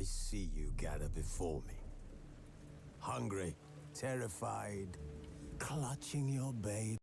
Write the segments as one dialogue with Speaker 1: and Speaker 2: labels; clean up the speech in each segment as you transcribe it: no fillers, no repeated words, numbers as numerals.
Speaker 1: see you gather before me. Hungry, terrified, clutching your babe.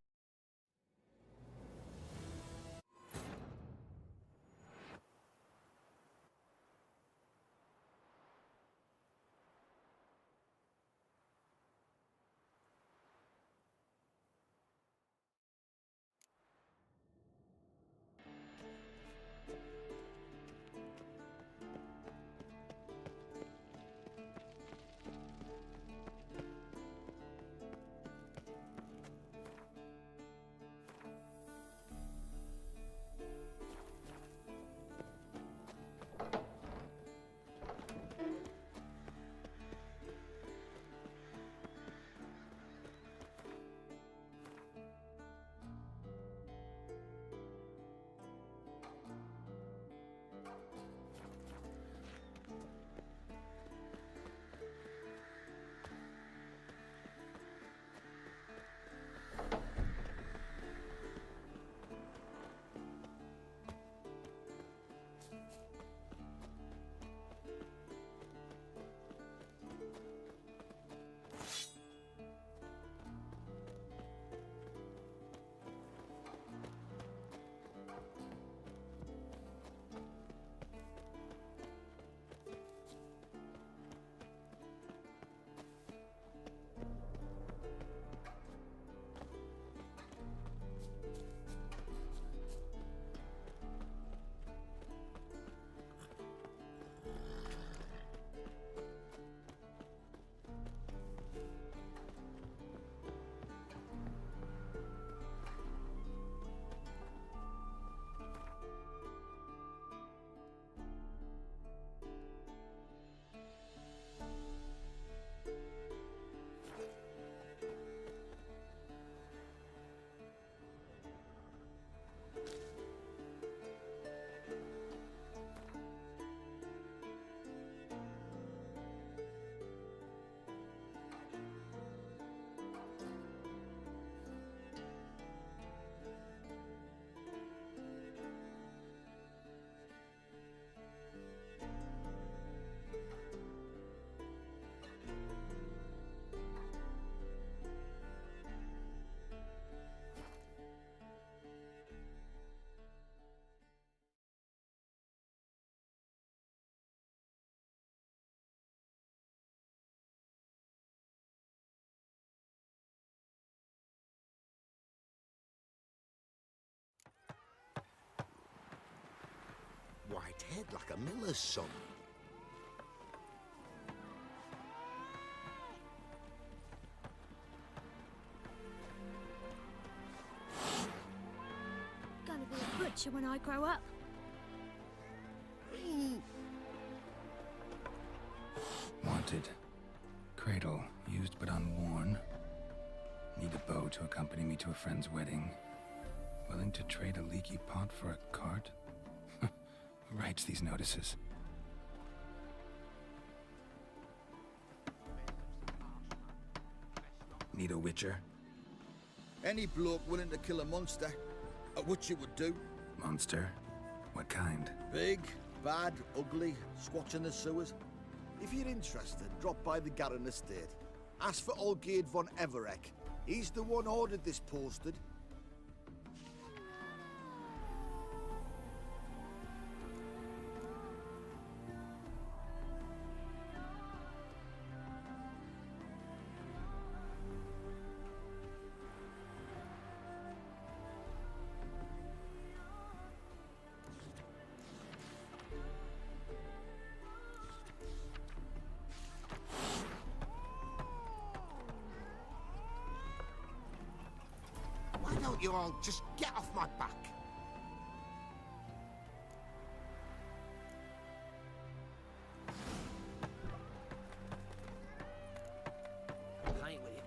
Speaker 2: White head like a miller's son.
Speaker 3: Gonna be a butcher when I grow up.
Speaker 4: Wanted. Cradle, used but unworn. Need a bow to accompany me to a friend's wedding. Willing to trade a leaky pot for a cart? Who writes these notices? Need a witcher?
Speaker 2: Any bloke willing to kill a monster, a witcher would do.
Speaker 4: Monster? What kind?
Speaker 2: Big, bad, ugly, squatch in the sewers. If you're interested, drop by the Garren estate. Ask for Olgierd von Everek. He's the one ordered this posted. Why don't you all just get off my back?
Speaker 5: Ain't with it.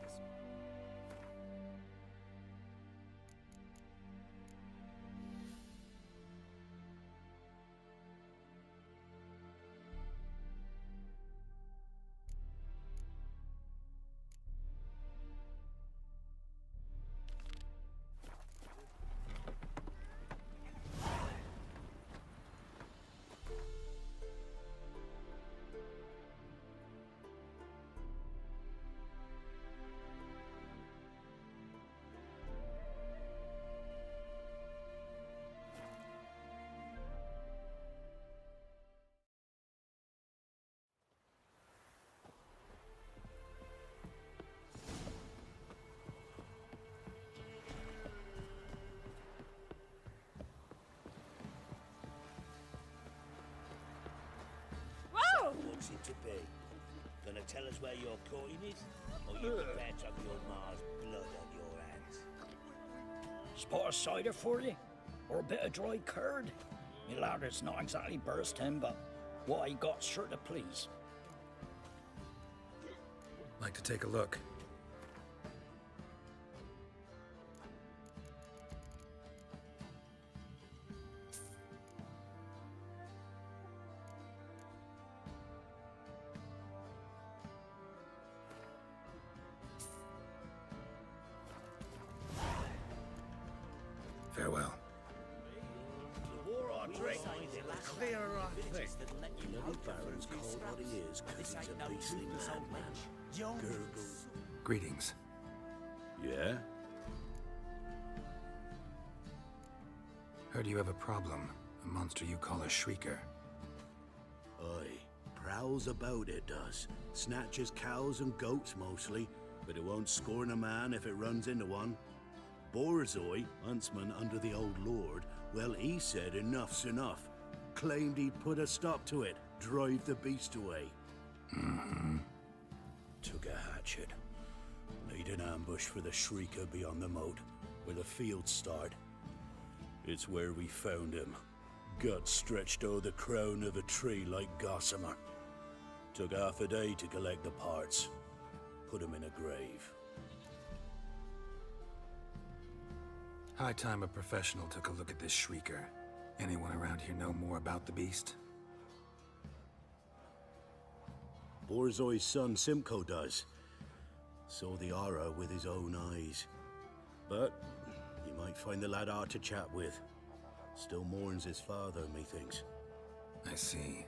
Speaker 6: be? Gonna tell us where your coin is? Or you prepared to have your ma's blood on your hands?
Speaker 7: Spot of cider for you? Or a bit of dry curd? Me lad, it's not exactly bursting, but what I got sure to please.
Speaker 4: Like to take a look. Farewell.
Speaker 6: The war I drink, clear our thing. Bloody Baron's called what he is, because he's a beastly madman. Gurgle.
Speaker 4: Greetings.
Speaker 6: Yeah?
Speaker 4: Heard you have a problem. A monster you call a Shrieker.
Speaker 6: Aye. Prowls about, it does. Snatches cows and goats mostly, but it won't scorn a man if it runs into one. Borzoi, huntsman under the old lord, well, he said enough's enough. Claimed he'd put a stop to it, drive the beast away. Took a hatchet. Laid an ambush for the Shrieker beyond the moat, where the fields start. It's where we found him. Gut stretched o'er the crown of a tree like gossamer. Took half a day to collect the parts. Put him in a grave.
Speaker 4: High time a professional took a look at this Shrieker. Anyone around here know more about the beast?
Speaker 6: Borzoi's son Simcoe does. Saw the aura with his own eyes. But you might find the lad hard to chat with. Still mourns his father, methinks.
Speaker 4: I see.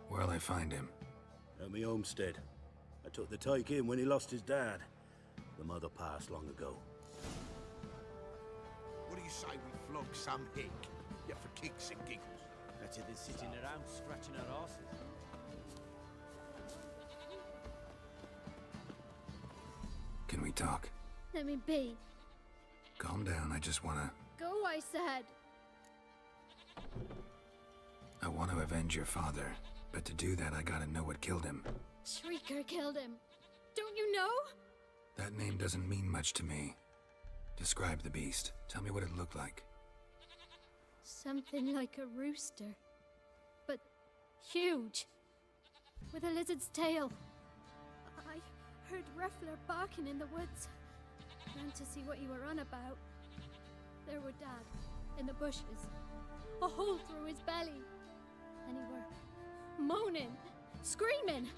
Speaker 4: Where'll I find him?
Speaker 6: At me homestead. I took the tyke in when he lost his dad. The mother passed long ago.
Speaker 2: What do you say we flog some hick? Yeah, for kicks and giggles.
Speaker 5: Better than sitting around scratching our asses.
Speaker 4: Can we talk?
Speaker 3: Let me be.
Speaker 4: Calm down, I just wanna...
Speaker 3: Go, I said.
Speaker 4: I want to avenge your father. But to do that, I gotta know what killed him.
Speaker 3: Shrieker killed him. Don't you know?
Speaker 4: That name doesn't mean much to me. Describe the beast. Tell me what it looked like.
Speaker 3: Something like a rooster. But huge. With a lizard's tail. I heard Ruffler barking in the woods. Ran to see what you were on about. There were Dad, in the bushes. A hole through his belly. And he were moaning, screaming.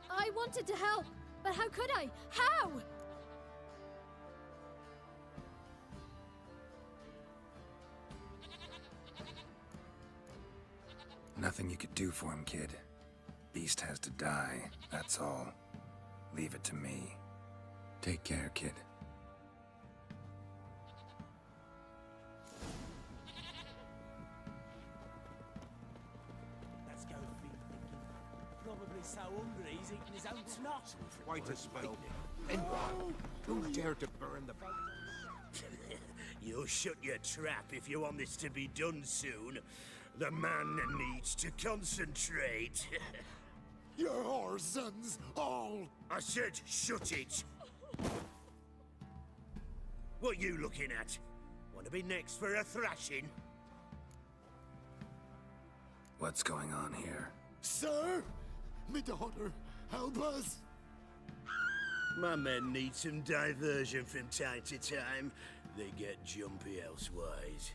Speaker 3: I wanted to help, but how could I? How?
Speaker 4: Nothing you could do for him, kid. Beast has to die, that's all. Leave it to me. Take care, kid.
Speaker 5: That's going to be thinking. Probably so hungry he's eating his own snot.
Speaker 2: Wait a spell. And who dared to burn the...
Speaker 6: You'll shut your trap if you want this to be done soon. The man needs to concentrate.
Speaker 2: Your sons all...
Speaker 6: I said shut it. What you looking at? Want to be next for a thrashing?
Speaker 4: What's going on here?
Speaker 2: Sir! Me daughter, help us!
Speaker 6: My men need some diversion from time to time. They get jumpy elsewise.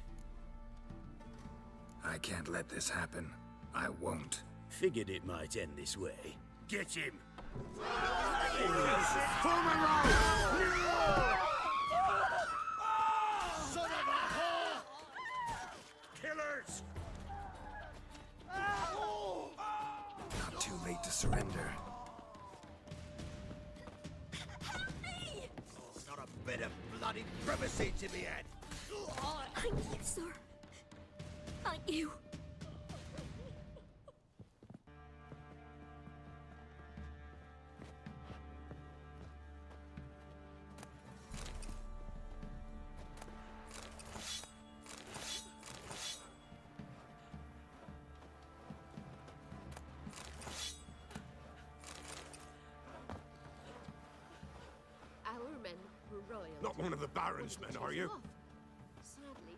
Speaker 4: I can't let this happen. I won't.
Speaker 6: Figured it might end this way. Get him! Son of a whore! Killers!
Speaker 4: Not too late to surrender.
Speaker 6: Not a bit of bloody privacy to be had.
Speaker 3: Thank you, sir. Thank you.
Speaker 8: Not one of the Baron's men, are you?
Speaker 3: Sadly,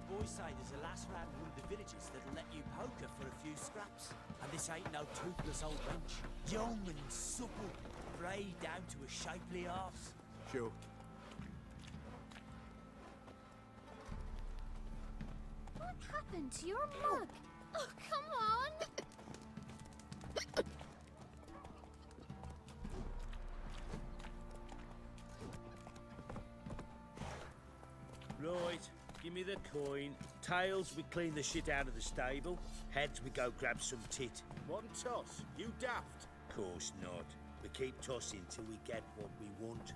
Speaker 5: Boys say there's a lass round one of the villages that'll let you poker for a few scraps. And this ain't no toothless old wench. Young and supple, grey down to a shapely arse.
Speaker 8: Sure.
Speaker 3: what happened to your mug? Oh, come on!
Speaker 9: Right, give me the coin. Tails, we clean the shit out of the stable. Heads, we go grab some tit.
Speaker 6: One toss. You daft.
Speaker 9: Course not. We keep tossing till we get what we want.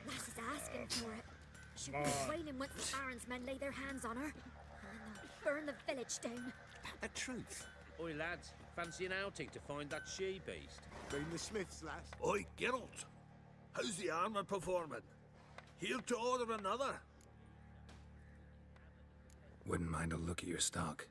Speaker 3: Lass is asking for it. She'll be wailing once the Baron's men lay their hands on her. And then they'll burn the village down.
Speaker 1: The truth.
Speaker 9: Oi, lads, fancy an outing to find that she-beast?
Speaker 8: Been the Smiths, lass.
Speaker 6: Oi, Geralt. How's the armour performing? Here to order another.
Speaker 4: Wouldn't mind a look at your stock.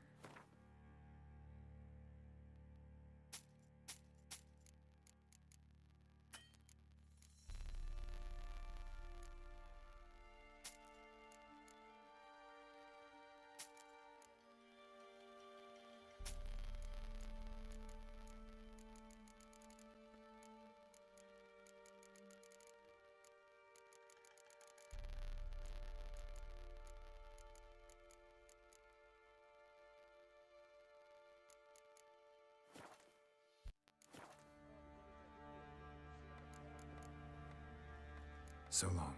Speaker 4: So long.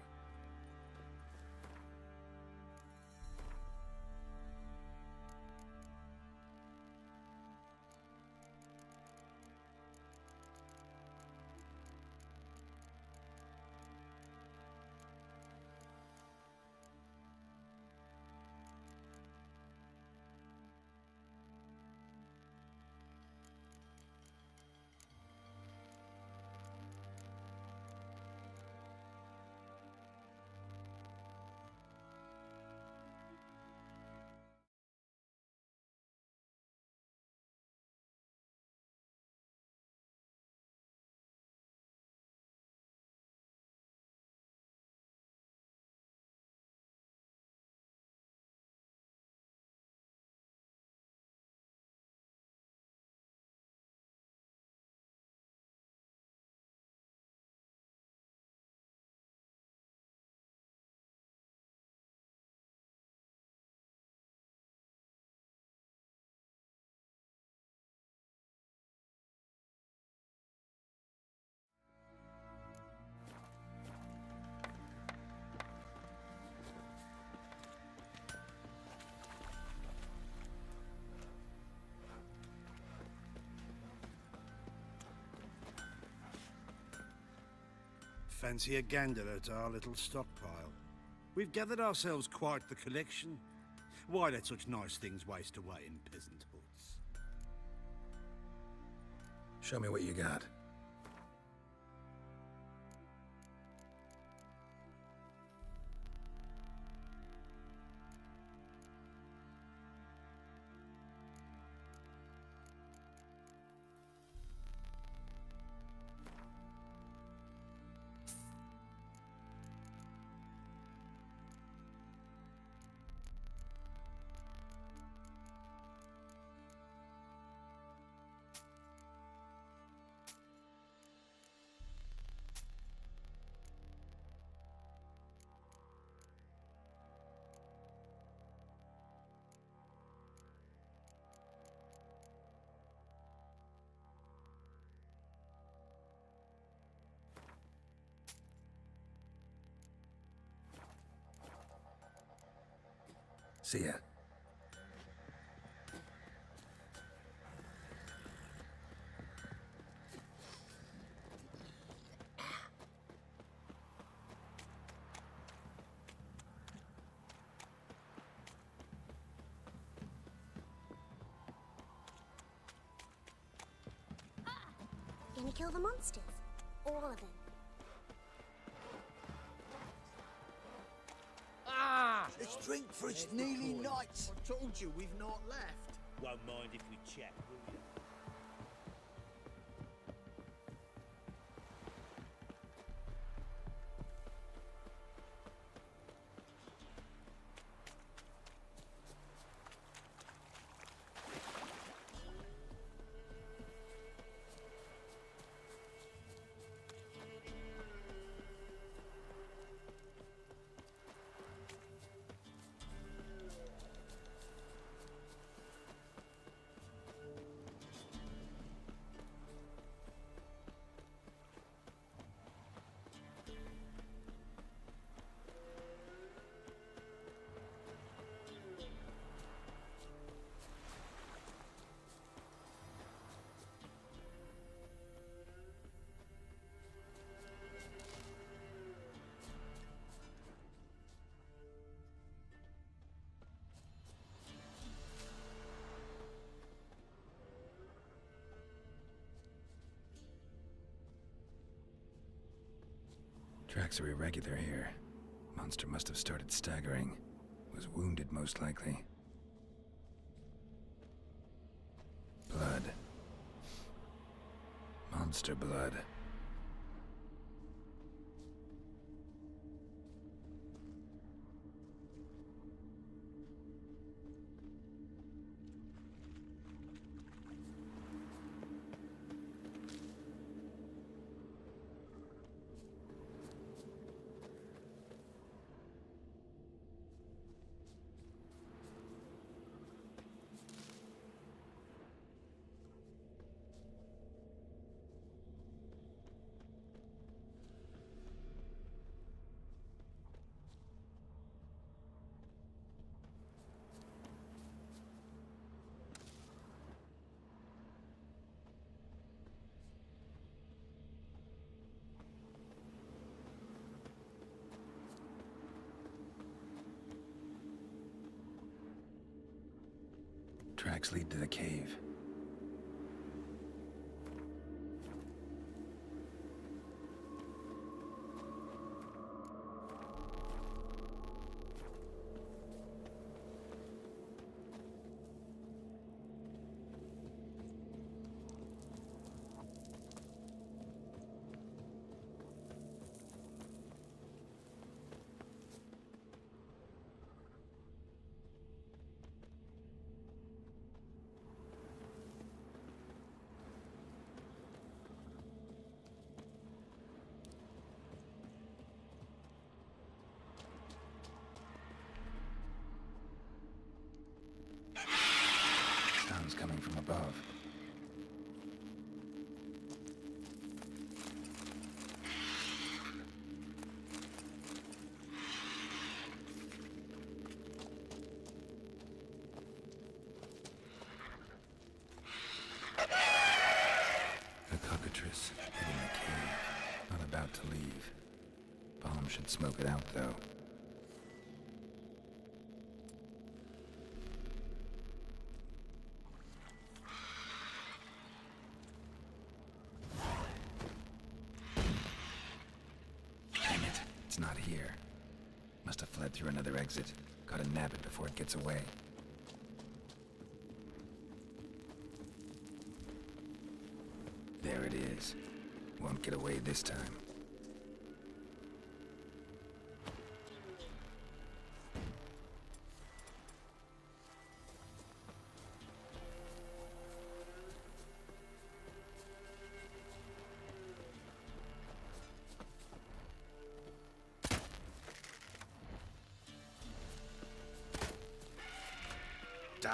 Speaker 10: Fancy a gander at our little stockpile. We've gathered ourselves quite the collection. Why let such nice things waste away in peasant huts?
Speaker 4: Show me what you got. See ya.
Speaker 11: Gonna kill the monsters. All of them.
Speaker 2: Let's drink, for it's nearly night. I told you we've not left.
Speaker 9: Won't mind if we check, will you?
Speaker 4: Tracks are irregular here. Monster must have started staggering. Was wounded, most likely. Blood. Monster blood. Tracks lead to the cave. Sounds coming from above. The cockatrice hidden in the cave. Not about to leave. Bomb should smoke it out, though. Dang it, it's not here. Must have fled through another exit. Gotta nab it before it gets away. There it is. Won't get away this time. Die.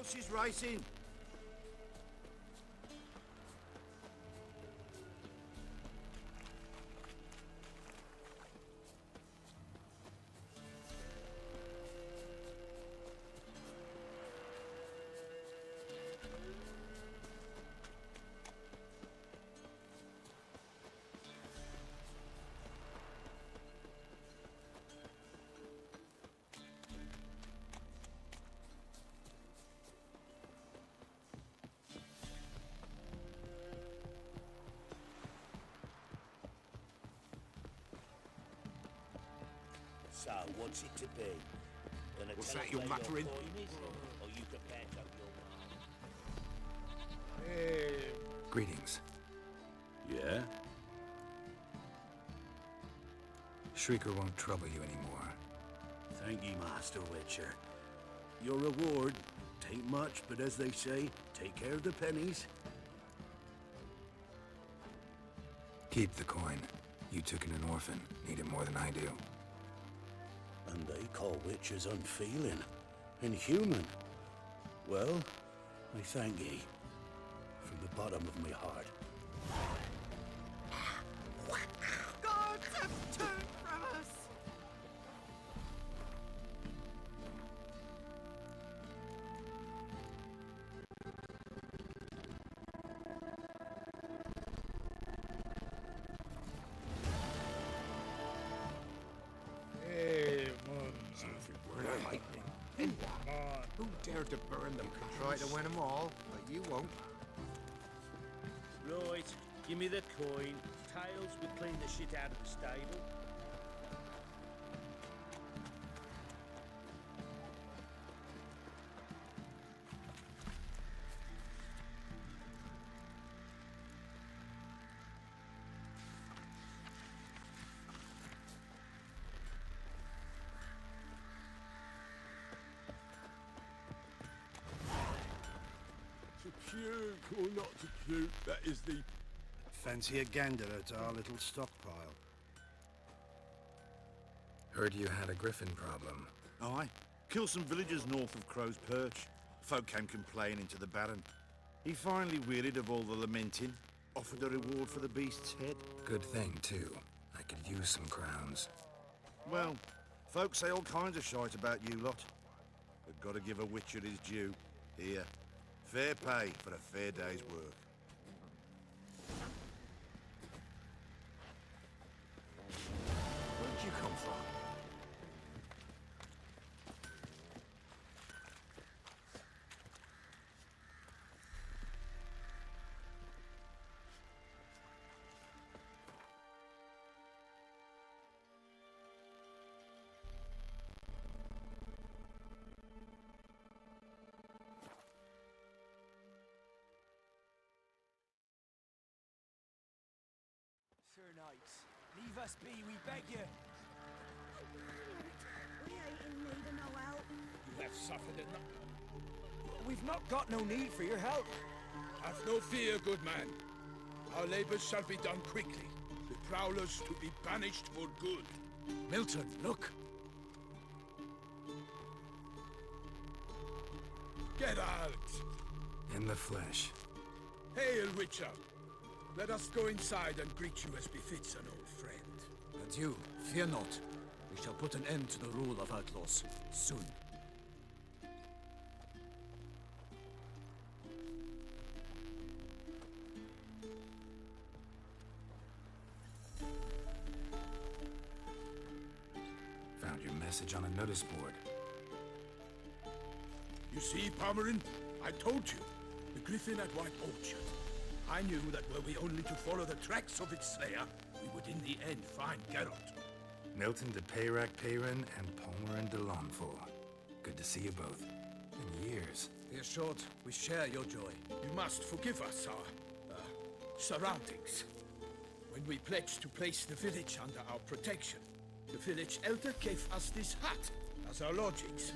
Speaker 10: house is racing.
Speaker 9: So, what's it to be? Gonna
Speaker 8: What's
Speaker 9: tell
Speaker 8: that
Speaker 9: us
Speaker 8: you're
Speaker 9: where
Speaker 8: muttering?
Speaker 9: your coin is, or you prepared to your
Speaker 4: Greetings.
Speaker 6: Yeah?
Speaker 4: Shrieker won't trouble you anymore.
Speaker 6: Thank ye, Master Witcher. Your reward, tain't much, but as they say, take care of the pennies.
Speaker 4: Keep the coin. You took in an orphan. Need it more than I do.
Speaker 6: And they call witches unfeeling, inhuman. Well, I thank ye, from the bottom of my heart.
Speaker 8: Gods have turned from us! Who dared to burn them and try to win them all? But you won't.
Speaker 9: Right, give me the coin. Tails, we clean the shit out of the stable.
Speaker 8: To puke or not to puke, that is the...
Speaker 10: Fancy a gander at our little stockpile.
Speaker 4: Heard you had a griffin problem.
Speaker 10: Aye. Killed some villagers north of Crow's Perch. Folk came complaining to the Baron. He finally wearied of all the lamenting, offered a reward for the beast's head.
Speaker 4: Good thing, too. I could use some crowns.
Speaker 10: Well, folks say all kinds of shite about you lot. But gotta give a witcher his due. Here. Fair pay for a fair day's work.
Speaker 8: Where'd you come from?
Speaker 5: Sir Knights, leave us be, we beg you.
Speaker 11: We ain't in need of no help.
Speaker 12: You have suffered enough.
Speaker 5: We've not got no need for your help.
Speaker 12: Have no fear, good man. Our labors shall be done quickly. The prowlers to be banished for good.
Speaker 5: Milton, look.
Speaker 12: Get out!
Speaker 4: In the flesh.
Speaker 12: Hail, Witcher! Let us go inside and greet you as befits an old friend.
Speaker 13: And you, fear not. We shall put an end to the rule of outlaws, soon.
Speaker 4: Found your message on a notice board.
Speaker 12: You see, Pomerin? I told you. The griffin at White Orchard. I knew that were we only to follow the tracks of its slayer, we would in the end find Geralt.
Speaker 4: Milton de Peyrac Peyrin and Pomerin de Lawnful. Good to see you both. In years.
Speaker 13: Be assured, we share your joy.
Speaker 12: You must forgive us our surroundings. When we pledged to place the village under our protection, the village elder gave us this hut as our lodgings.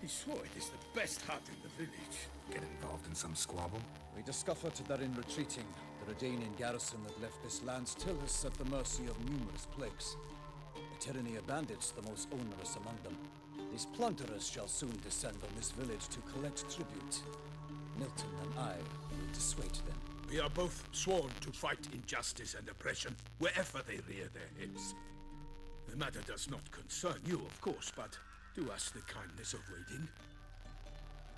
Speaker 12: He swore it is the best hut in the village.
Speaker 4: Get involved in some squabble?
Speaker 13: We discovered that in retreating, the Redanian garrison that left this land still is at the mercy of numerous plagues. The tyranny of bandits the most onerous among them. These plunderers shall soon descend on this village to collect tribute. Milton and I will dissuade them.
Speaker 12: We are both sworn to fight injustice and oppression wherever they rear their heads. The matter does not concern you, of course, but do us the kindness of waiting.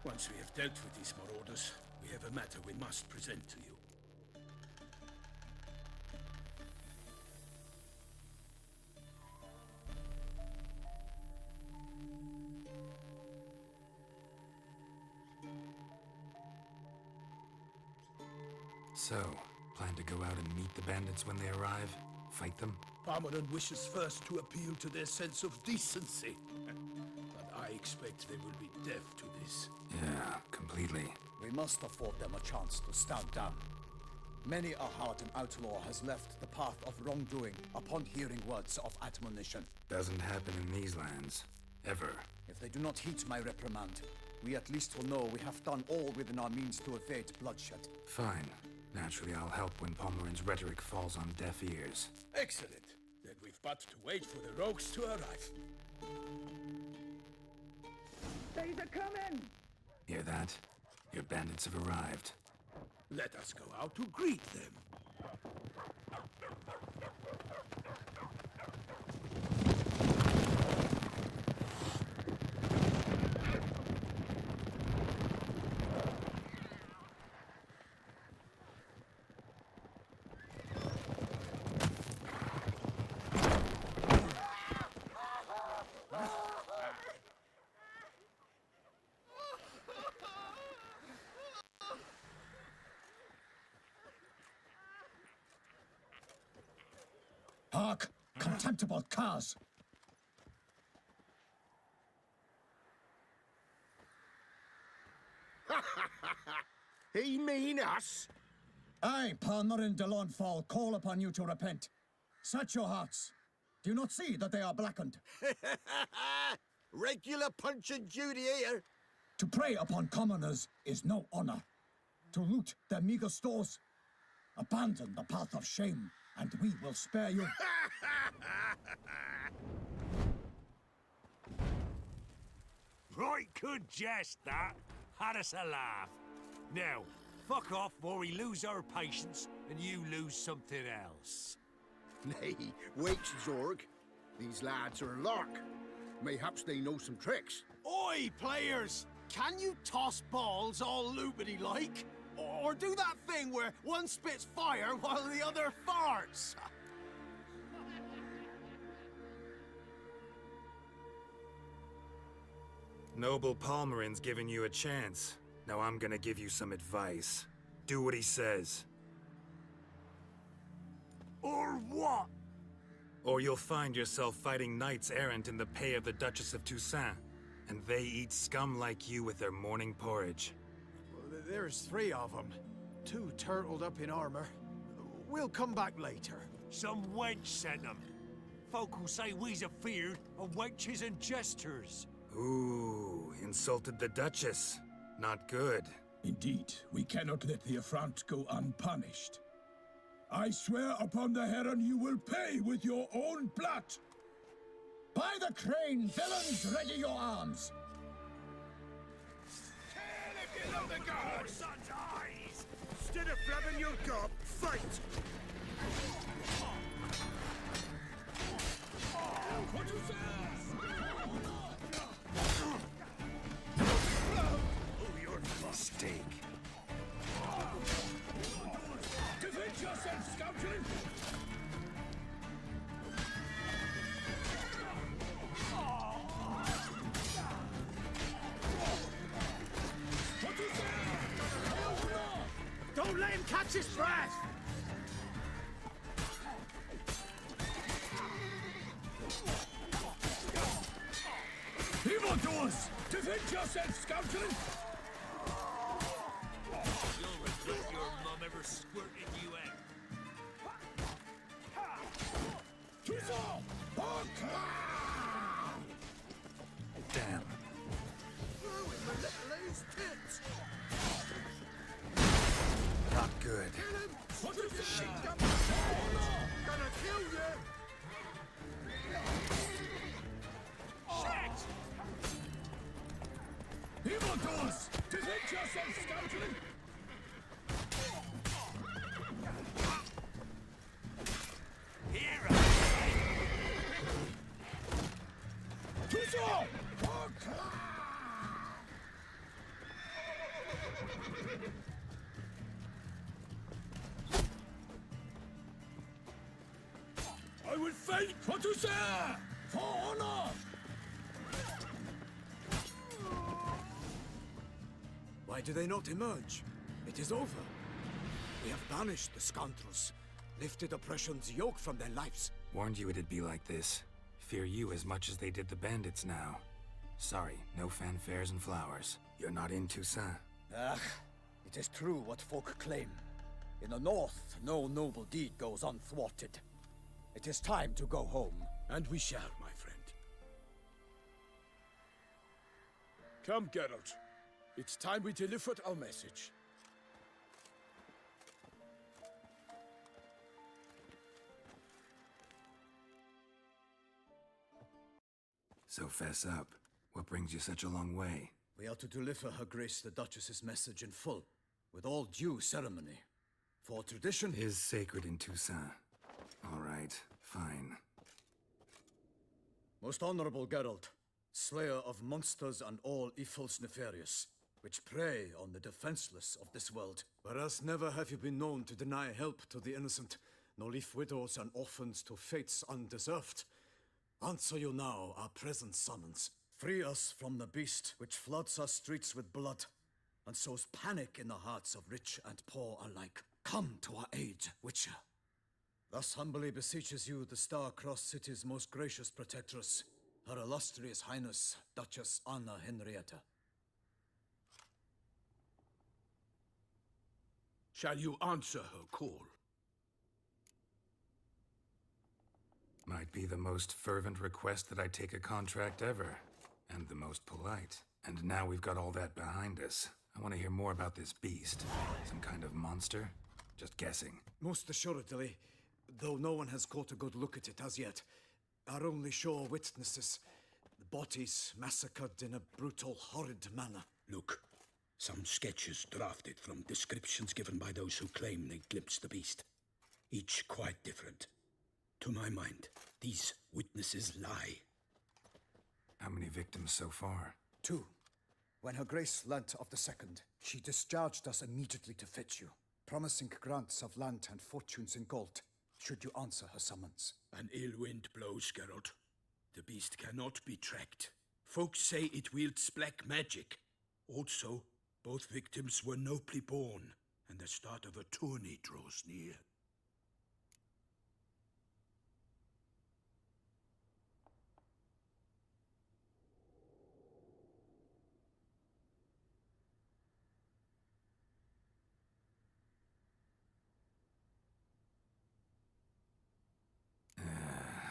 Speaker 12: Once we have dealt with these marauders, we have a matter we must present to you.
Speaker 4: So, plan to go out and meet the bandits when they arrive? Fight them?
Speaker 12: Parmeran wishes first to appeal to their sense of decency. But I expect they will be deaf to this.
Speaker 4: Yeah, completely.
Speaker 13: We must afford them a chance to stand down. Many a hardened outlaw has left the path of wrongdoing upon hearing words of admonition.
Speaker 4: Doesn't happen in these lands. Ever.
Speaker 13: If they do not heed my reprimand, we at least will know we have done all within our means to evade bloodshed.
Speaker 4: Fine. Naturally, I'll help when Palmerin's rhetoric falls on deaf ears.
Speaker 12: Excellent. Then we've but to wait for the rogues to arrive.
Speaker 7: They's a coming!
Speaker 4: Hear that? Your bandits have arrived.
Speaker 12: Let us go out to greet them.
Speaker 7: Hark! Contemptible curs!
Speaker 8: He mean us?
Speaker 7: I, Palmerin de Launfal, call upon you to repent. Set your hearts. Do you not see that they are blackened?
Speaker 2: Regular Punch and Judy here.
Speaker 7: To prey upon commoners is no honor. To loot their meager stores, abandon the path of shame, and we will spare you.
Speaker 14: Right good jest, that. Had us a laugh. Now, fuck off before we lose our patience and you lose something else.
Speaker 8: Nay, wait, Zorg. These lads are a lark. Mayhaps they know some tricks.
Speaker 1: Oi, players! Can you toss balls all loopity-like? Or do that thing where one spits fire while the other farts?
Speaker 4: Noble Palmerin's giving you a chance. Now I'm gonna give you some advice. Do what he says.
Speaker 14: Or what?
Speaker 4: Or you'll find yourself fighting knights errant in the pay of the Duchess of Toussaint. And they eat scum like you with their morning porridge.
Speaker 1: There's 3 of them. 2 turtled up in armor. We'll come back later.
Speaker 14: Some wench sent them. Folk who say we's afeard of wenches and jesters.
Speaker 4: Ooh, insulted the Duchess. Not good.
Speaker 7: Indeed, we cannot let the affront go unpunished. I swear upon the Heron you will pay with your own blood. By the crane, villains, ready your arms.
Speaker 12: If you know the guard! Your son's eyes! Instead of flapping your gob, fight! What you say?
Speaker 4: Oh, your mistake.
Speaker 12: Defend yourself, scoundrel!
Speaker 1: Don't let him catch his breath!
Speaker 7: Evildoers! Defend yourself, scoundrel!
Speaker 14: You'll regret your mum ever squirted you out.
Speaker 7: Toussaint!
Speaker 4: Damn. Not good.
Speaker 12: Shit. Gonna kill you!
Speaker 7: Evildoers! Defend yourself, scoundrel!
Speaker 14: Here
Speaker 7: Tuzo! I will fight for Tuzo! For honor!
Speaker 13: Why do they not emerge? It is over. We have banished the scoundrels, lifted oppression's yoke from their lives.
Speaker 4: Warned you it'd be like this. Fear you as much as they did the bandits now. Sorry, no fanfares and flowers. You're not in Toussaint.
Speaker 13: Ah, it is true what folk claim. In the north, no noble deed goes unthwarted. It is time to go home.
Speaker 7: And we shall, my friend. Come, Geralt. It's time we delivered our message.
Speaker 4: So fess up. What brings you such a long way?
Speaker 13: We are to deliver Her Grace the Duchess's message in full, with all due ceremony. For tradition
Speaker 4: is sacred in Toussaint. All right, fine.
Speaker 13: Most honorable Geralt, slayer of monsters and all evils nefarious, which prey on the defenseless of this world. Whereas never have you been known to deny help to the innocent, nor leave widows and orphans to fates undeserved. Answer you now our present summons. Free us from the beast which floods our streets with blood, and sows panic in the hearts of rich and poor alike. Come to our aid, Witcher. Thus humbly beseeches you the Star-Crossed City's most gracious protectress, Her Illustrious Highness, Duchess Anna Henrietta.
Speaker 7: Shall you answer her call?
Speaker 4: Might be the most fervent request that I take a contract ever. And the most polite. And now we've got all that behind us. I want to hear more about this beast. Some kind of monster? Just guessing.
Speaker 13: Most assuredly, though no one has caught a good look at it as yet. Our only sure witnesses. The bodies massacred in a brutal, horrid manner.
Speaker 7: Look, some sketches drafted from descriptions given by those who claim they glimpsed the beast. Each quite different. To my mind, these witnesses lie.
Speaker 4: How many victims so far?
Speaker 13: 2. When Her Grace learnt of the second, she discharged us immediately to fetch you, promising grants of land and fortunes in gold, should you answer her summons.
Speaker 7: An ill wind blows, Geralt. The beast cannot be tracked. Folks say it wields black magic. Also, both victims were nobly born, and the start of a tourney draws near.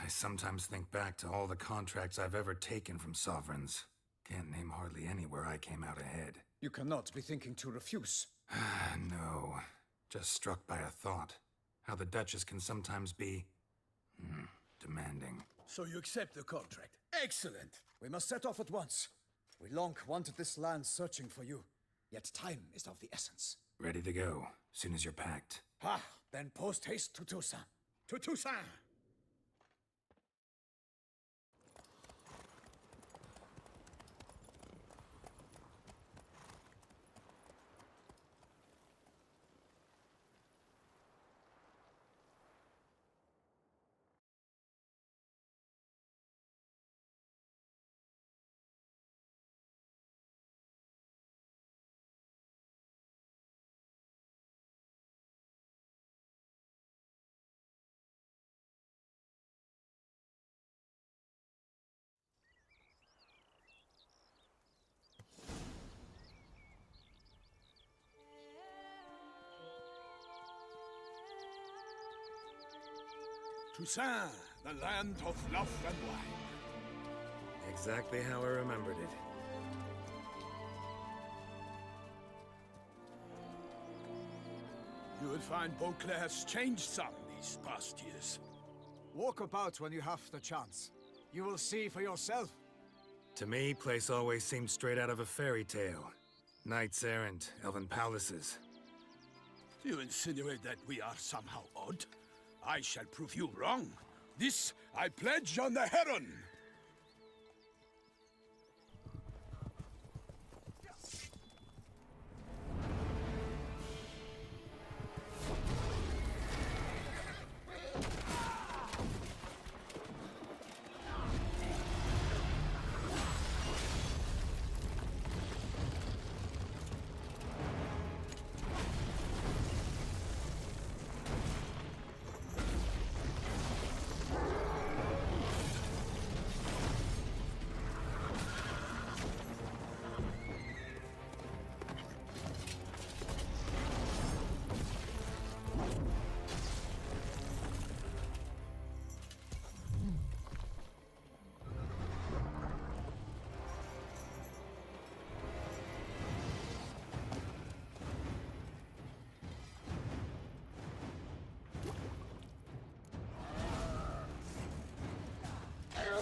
Speaker 4: I sometimes think back to all the contracts I've ever taken from sovereigns. Can't name hardly any where I came out ahead.
Speaker 13: You cannot be thinking to refuse.
Speaker 4: No. Just struck by a thought. How the Duchess can sometimes be... demanding.
Speaker 7: So you accept the contract. Excellent!
Speaker 13: We must set off at once. We long wanted this land searching for you. Yet time is of the essence.
Speaker 4: Ready to go, soon as you're packed.
Speaker 13: Ha! Then post haste to Toussaint.
Speaker 7: To Toussaint! Toussaint, the land of love and wine.
Speaker 4: Exactly how I remembered it.
Speaker 7: You will find Beauclair has changed some these past years.
Speaker 10: Walk about when you have the chance. You will see for yourself.
Speaker 4: To me, place always seemed straight out of a fairy tale. Knights errant, elven palaces.
Speaker 12: You insinuate that we are somehow odd? I shall prove you wrong. This I pledge on the Heron!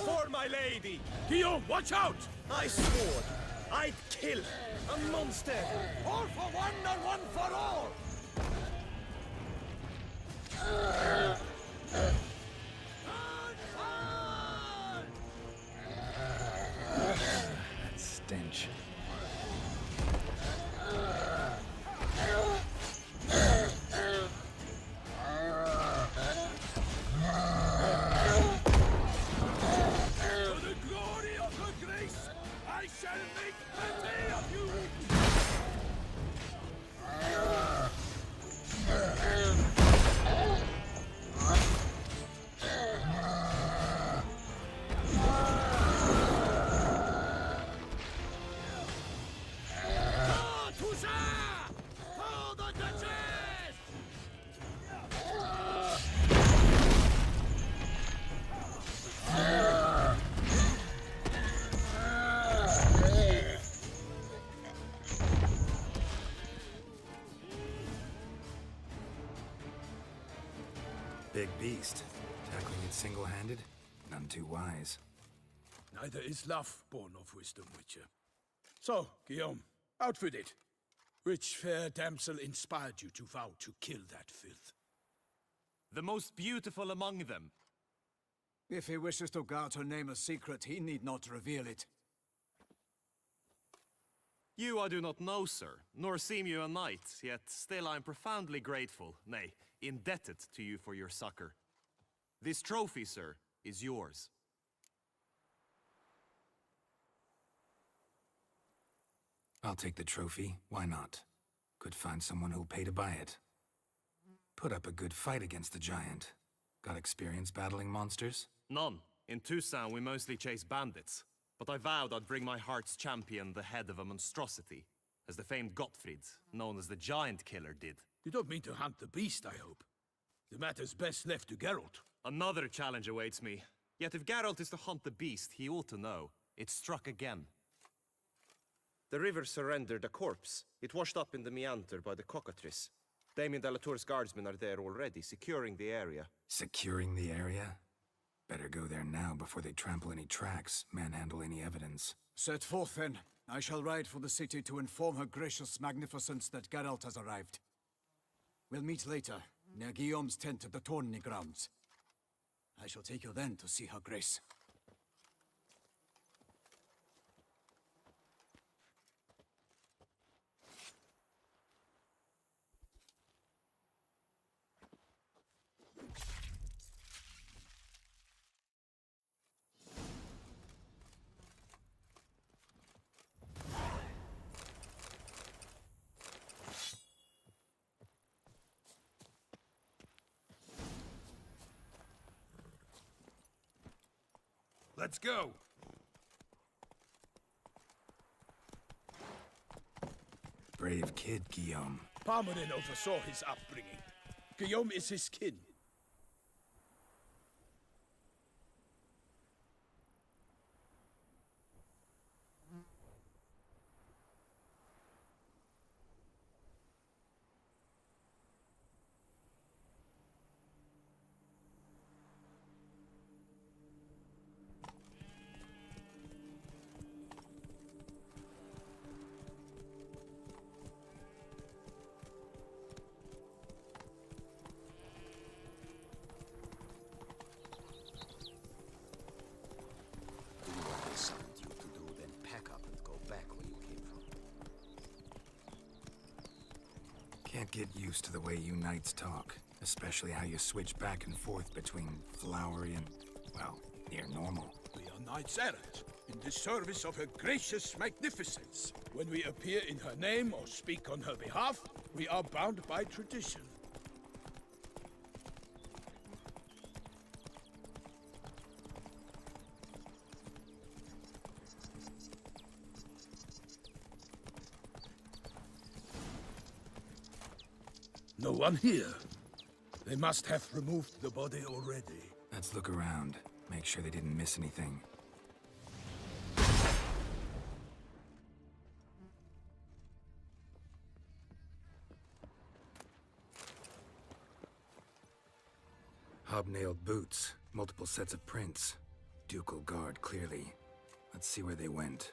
Speaker 15: For my lady!
Speaker 12: Guillaume, watch out!
Speaker 15: I swore I'd kill a monster!
Speaker 12: All for one and one for all!
Speaker 4: That stench. Big beast. Tackling it single-handed? None too wise.
Speaker 12: Neither is love born of wisdom, Witcher. So, Guillaume, out with it. Which fair damsel inspired you to vow to kill that filth?
Speaker 15: The most beautiful among them.
Speaker 16: If he wishes to guard her name a secret, he need not reveal it.
Speaker 15: You I do not know, sir, nor seem you a knight, yet still I am profoundly grateful, nay, indebted to you for your succor. This trophy, sir, is yours.
Speaker 4: I'll take the trophy. Why not? Could find someone who'll pay to buy it. Put up a good fight against the giant. Got experience battling monsters?
Speaker 15: None. In Toussaint we mostly chase bandits. But I vowed I'd bring my heart's champion the head of a monstrosity, as the famed Gottfried, known as the Giant Killer, did.
Speaker 12: You don't mean to hunt the beast, I hope. The matter's best left to Geralt.
Speaker 15: Another challenge awaits me. Yet if Geralt is to hunt the beast, he ought to know. It struck again. The river surrendered a corpse. It washed up in the meander by the cockatrice. Damien de la Tour's guardsmen are there already, securing the area.
Speaker 4: Securing the area? Better go there now before they trample any tracks, manhandle any evidence.
Speaker 16: Set forth, then. I shall ride for the city to inform her gracious magnificence that Geralt has arrived. We'll meet later, near Guillaume's tent at the Tourney grounds. I shall take you then to see her grace.
Speaker 14: Let's go.
Speaker 4: Brave kid, Guillaume.
Speaker 12: Parmanin oversaw his upbringing. Guillaume is his kin.
Speaker 4: get used to the way you knights talk, especially how you switch back and forth between flowery and, well, near normal.
Speaker 12: We are knights errant, in the service of her gracious magnificence. When we appear in her name or speak on her behalf, we are bound by tradition. No one here. They must have removed the body already.
Speaker 4: Let's look around. Make sure they didn't miss anything. Hobnailed boots, multiple sets of prints. Ducal guard, clearly. Let's see where they went.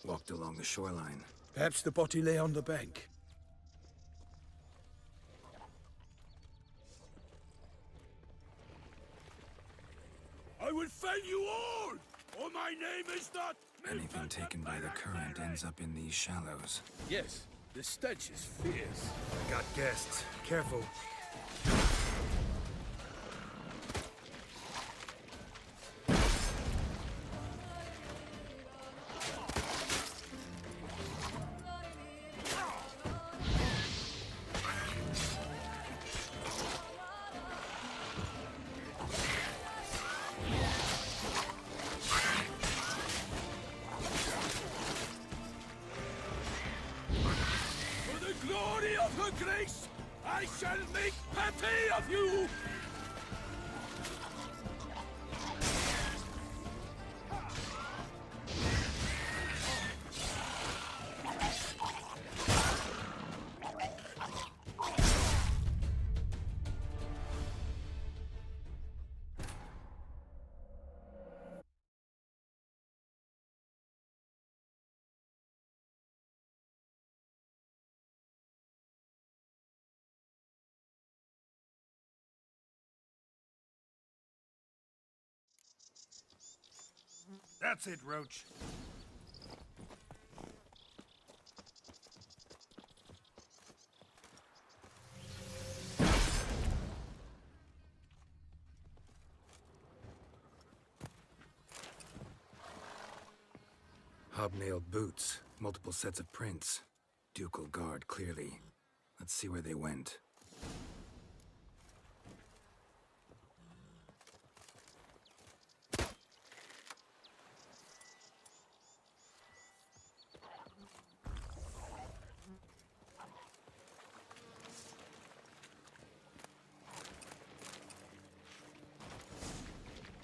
Speaker 4: Walked along the shoreline.
Speaker 12: Perhaps the body lay on the bank. I will fell you all, or my name is not...
Speaker 4: Anything taken by the current ends up in these shallows.
Speaker 12: Yes, the stench is fierce.
Speaker 4: Got guests. Careful.
Speaker 12: For the glory of her grace, I shall make pate of you!
Speaker 14: That's it, Roach.
Speaker 4: Hobnailed boots, multiple sets of prints. Ducal guard, clearly. Let's see where they went.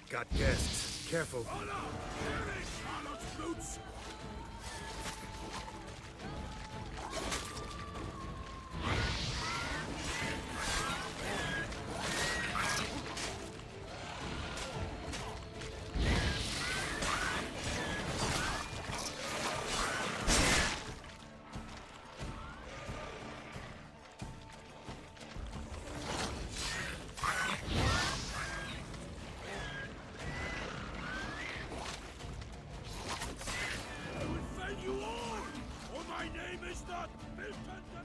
Speaker 4: Got guests. Careful.
Speaker 12: Charlotte's boots! You all, or my name is not Milton the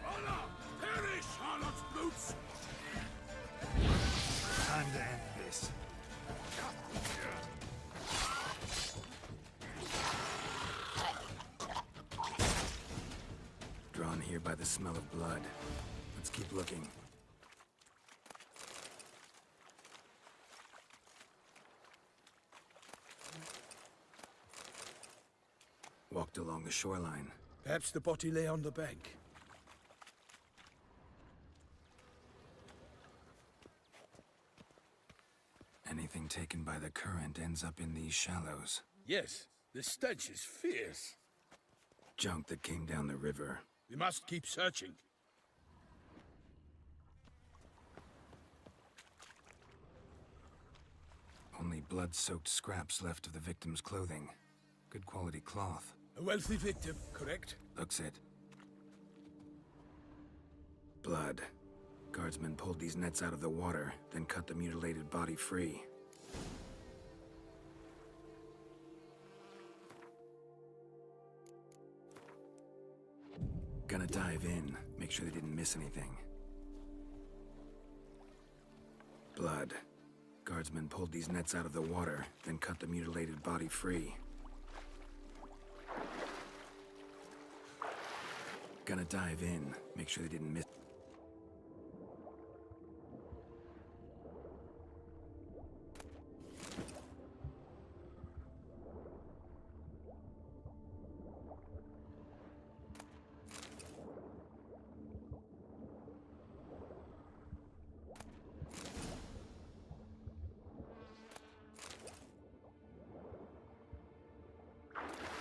Speaker 12: Allah, perish Charlotte's boots!
Speaker 4: Time to end this. Drawn here by the smell of blood. Let's keep looking. Walked along the shoreline.
Speaker 12: Perhaps the body lay on the bank.
Speaker 4: Anything taken by the current ends up in these shallows.
Speaker 12: Yes, the stench is fierce.
Speaker 4: Junk that came down the river.
Speaker 12: We must keep searching.
Speaker 4: Only blood-soaked scraps left of the victim's clothing. Good quality cloth.
Speaker 12: A wealthy victim, correct?
Speaker 4: Looks it. Blood. Guardsmen pulled these nets out of the water, then cut the mutilated body free. Gonna dive in, make sure they didn't miss anything. Blood. Guardsmen pulled these nets out of the water, then cut the mutilated body free. Gonna dive in, make sure they didn't miss.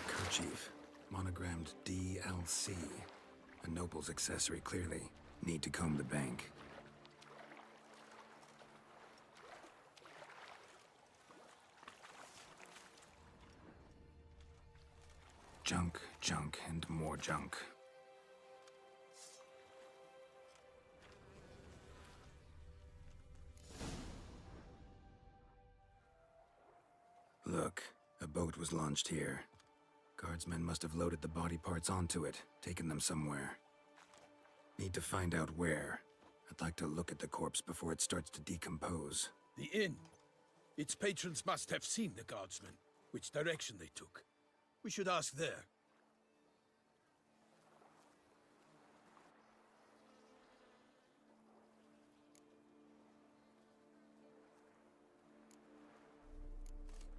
Speaker 4: Kerchief, monogrammed DLC. A noble's accessory, clearly. Need to comb the bank. Junk, junk, and more junk. Look, a boat was launched here. Guardsmen must have loaded the body parts onto it, taken them somewhere. Need to find out where. I'd like to look at the corpse before it starts to decompose.
Speaker 12: The inn. Its patrons must have seen the guardsmen, which direction they took. We should ask there.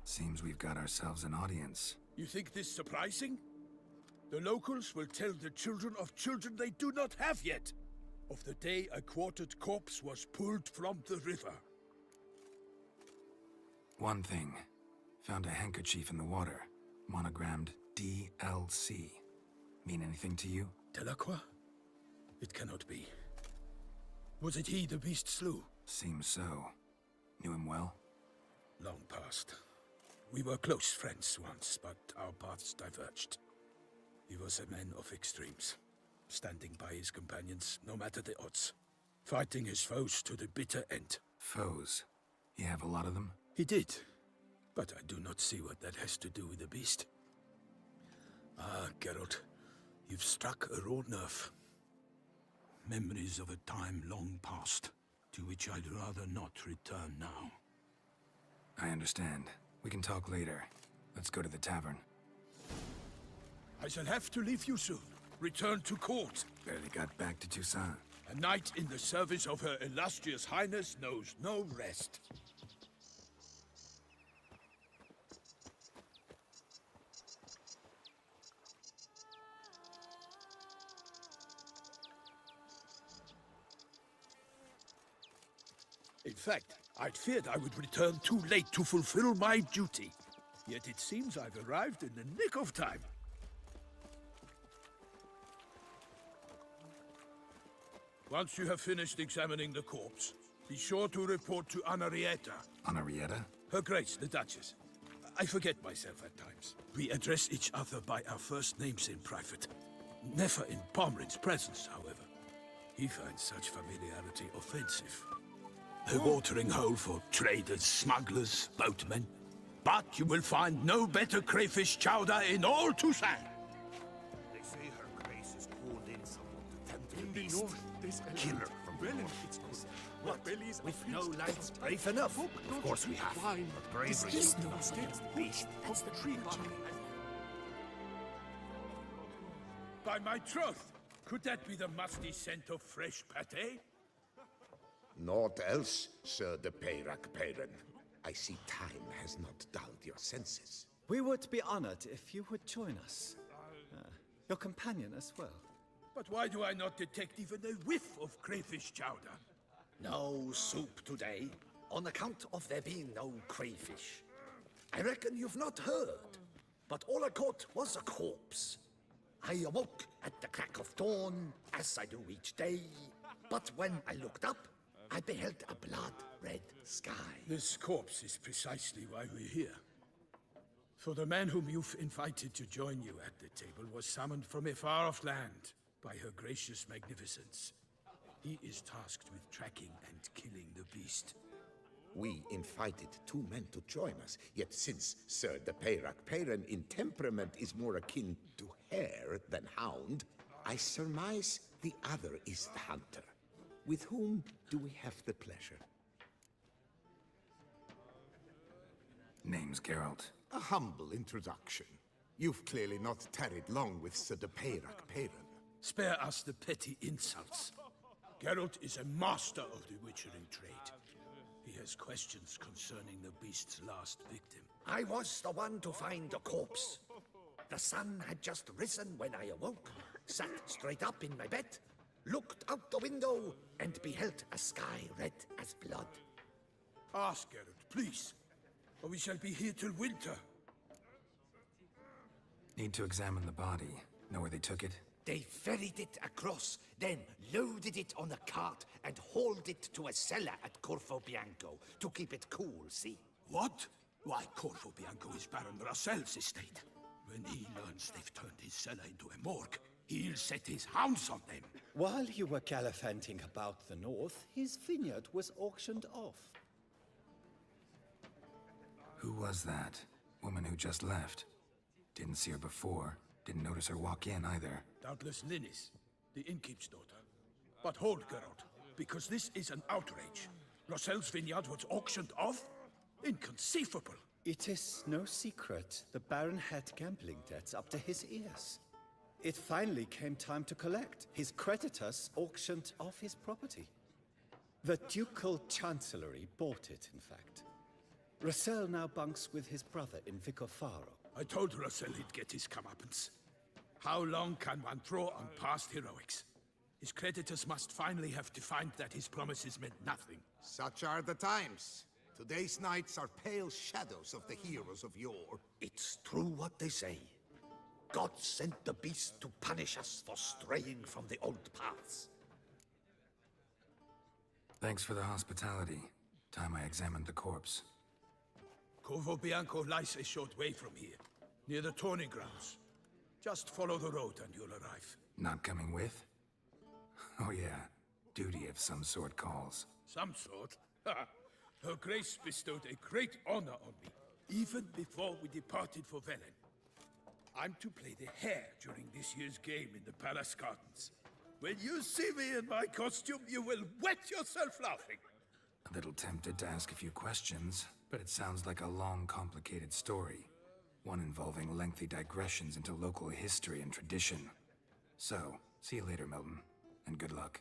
Speaker 4: Seems we've got ourselves an audience.
Speaker 12: You think this surprising? The locals will tell the children of children they do not have yet, of the day a quartered corpse was pulled from the river.
Speaker 4: One thing. Found a handkerchief in the water. Monogrammed DLC. Mean anything to you?
Speaker 12: Delacroix? It cannot be. Was it he the beast slew?
Speaker 4: Seems so. Knew him well?
Speaker 12: Long past. We were close friends once, but our paths diverged. He was a man of extremes, standing by his companions no matter the odds, fighting his foes to the bitter end.
Speaker 4: Foes? You have a lot of them?
Speaker 12: He did, but I do not see what that has to do with the beast. Ah, Geralt, you've struck a raw nerve. Memories of a time long past, to which I'd rather not return now.
Speaker 4: I understand. We can talk later. Let's go to the tavern.
Speaker 12: I shall have to leave you soon. Return to court.
Speaker 4: Barely got back to Toussaint.
Speaker 12: A knight in the service of Her Illustrious Highness knows no rest. In fact, I'd feared I would return too late to fulfill my duty. Yet it seems I've arrived in the nick of time. Once you have finished examining the corpse, be sure to report to Anarietta.
Speaker 4: Anarietta?
Speaker 12: Her Grace, the Duchess. I forget myself at times. We address each other by our first names in private. Never in Pomrin's presence, however. He finds such familiarity offensive. A watering hole for traders, smugglers, boatmen. But you will find no better crayfish chowder in all Toussaint.
Speaker 14: They say Her Grace has called in someone to tend to the beast. Killer from the north. What? With no lights brave enough? Of course we have. But bravery is not the beast. That's the tree bottom.
Speaker 12: By my troth, could that be the musty scent of fresh pâté?
Speaker 17: Naught else, Sir de Peyrac Peyran. I see time has not dulled your senses.
Speaker 18: We would be honored if you would join us. Your companion as well.
Speaker 12: But why do I not detect even a whiff of crayfish chowder?
Speaker 19: No soup today, on account of there being no crayfish. I reckon you've not heard, but all I caught was a corpse. I awoke at the crack of dawn, as I do each day, but when I looked up, I beheld a blood-red sky.
Speaker 12: This corpse is precisely why we're here. For the man whom you've invited to join you at the table was summoned from a far-off land by Her Gracious Magnificence. He is tasked with tracking and killing the beast.
Speaker 17: We invited 2 men to join us, yet since Sir de Peyrac Peyren in temperament is more akin to hare than hound, I surmise the other is the hunter. With whom do we have the pleasure?
Speaker 4: Name's Geralt.
Speaker 14: A humble introduction. You've clearly not tarried long with Sir de Peyrac Peyren.
Speaker 12: Spare us the petty insults. Geralt is a master of the witchering trade. He has questions concerning the beast's last victim.
Speaker 19: I was the one to find the corpse. The sun had just risen when I awoke, sat straight up in my bed, looked out the window, and beheld a sky red as blood.
Speaker 12: Ask Geralt, please, or we shall be here till winter.
Speaker 4: Need to examine the body. Know where they took it?
Speaker 19: They ferried it across, then loaded it on a cart and hauled it to a cellar at Corvo Bianco to keep it cool, see?
Speaker 12: What? Why, Corvo Bianco is Baron Russell's estate. When he learns they've turned his cellar into a morgue, he'll set his hounds on them.
Speaker 18: While you were gallivanting about the north, his vineyard was auctioned off.
Speaker 4: Who was that? Woman who just left. Didn't see her before. Didn't notice her walk in either.
Speaker 12: Doubtless Linnis, the innkeep's daughter. But hold, Geralt, because this is an outrage. Russell's vineyard was auctioned off? Inconceivable.
Speaker 18: It is no secret the Baron had gambling debts up to his ears. It finally came time to collect. His creditors auctioned off his property. The Ducal Chancellery bought it, in fact. Russell now bunks with his brother in Vicofaro.
Speaker 12: I told Russell he'd get his comeuppance. How long can one throw on past heroics? His creditors must finally have defined that his promises meant nothing.
Speaker 14: Such are the times. Today's knights are pale shadows of the heroes of yore.
Speaker 19: It's true what they say. God sent the beast to punish us for straying from the old paths.
Speaker 4: Thanks for the hospitality. Time I examined the corpse.
Speaker 12: Corvo Bianco lies a short way from here, near the tourney grounds. Just follow the road and you'll arrive.
Speaker 4: Not coming with? Oh yeah, duty of some sort calls.
Speaker 12: Some sort? Ha! Her Grace bestowed a great honor on me, even before we departed for Velen. I'm to play the hare during this year's game in the palace gardens. When you see me in my costume, you will wet yourself laughing.
Speaker 4: A little tempted to ask a few questions, but it sounds like a long, complicated story. One involving lengthy digressions into local history and tradition. So, see you later, Milton, and good luck.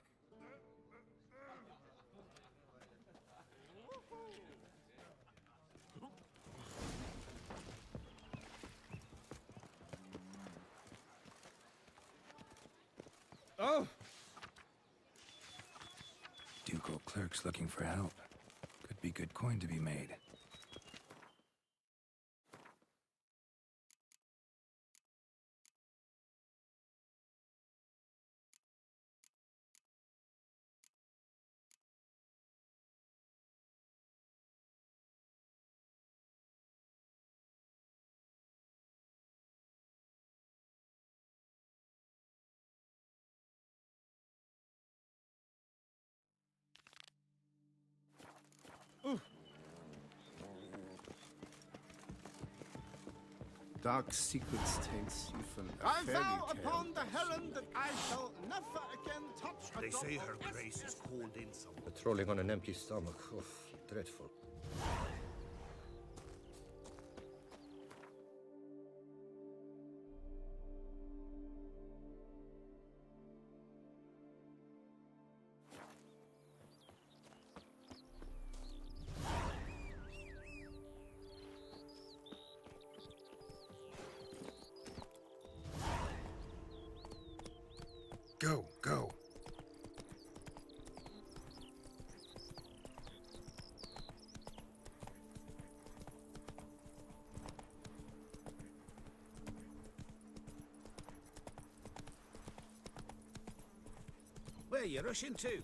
Speaker 12: Oh!
Speaker 4: Ducal clerk's looking for help. Could be good coin to be made.
Speaker 20: Dark secrets taints you from a
Speaker 1: I
Speaker 20: fairy
Speaker 1: vow
Speaker 20: tale.
Speaker 1: upon the Heron that I shall never again touch a
Speaker 14: They
Speaker 1: drop
Speaker 14: say
Speaker 1: of
Speaker 14: her
Speaker 1: Estus.
Speaker 14: grace is called in some.
Speaker 17: Patrolling on an empty stomach. Oof, dreadful.
Speaker 4: Go, go.
Speaker 9: Where are you rushing to?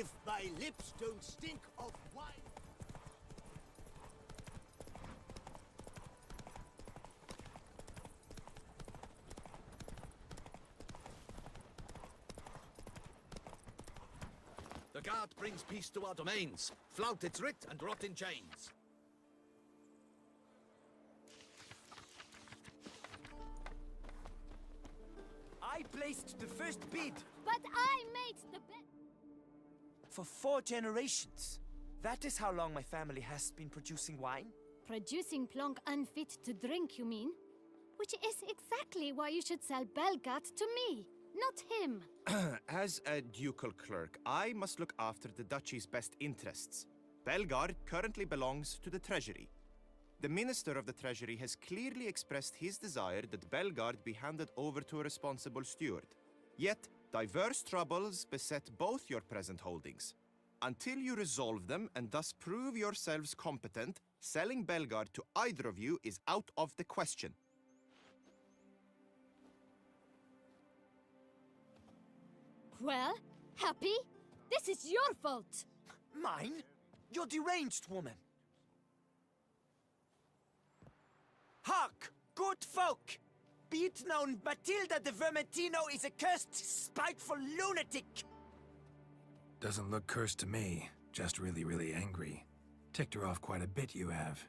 Speaker 1: If my lips don't stink of wine.
Speaker 19: The guard brings peace to our domains. Flout its writ and rot in chains.
Speaker 5: I placed the first bid
Speaker 3: But I made the bet.
Speaker 5: for 4 generations. That is how long my family has been producing wine.
Speaker 3: Producing plonk unfit to drink, you mean? Which is exactly why you should sell Belgat to me, not him.
Speaker 15: As a ducal clerk, I must look after the duchy's best interests. Belgard currently belongs to the treasury. The Minister of the Treasury has clearly expressed his desire that Belgard be handed over to a responsible steward. Yet, diverse troubles beset both your present holdings. Until you resolve them and thus prove yourselves competent, selling Belgard to either of you is out of the question.
Speaker 3: Well, Happy? This is your fault!
Speaker 5: Mine? You're deranged, woman. Hark, good folk! Be it known, Matilda de Vermentino is a cursed, spiteful lunatic!
Speaker 4: Doesn't look cursed to me. Just really, really angry. Ticked her off quite a bit, you have.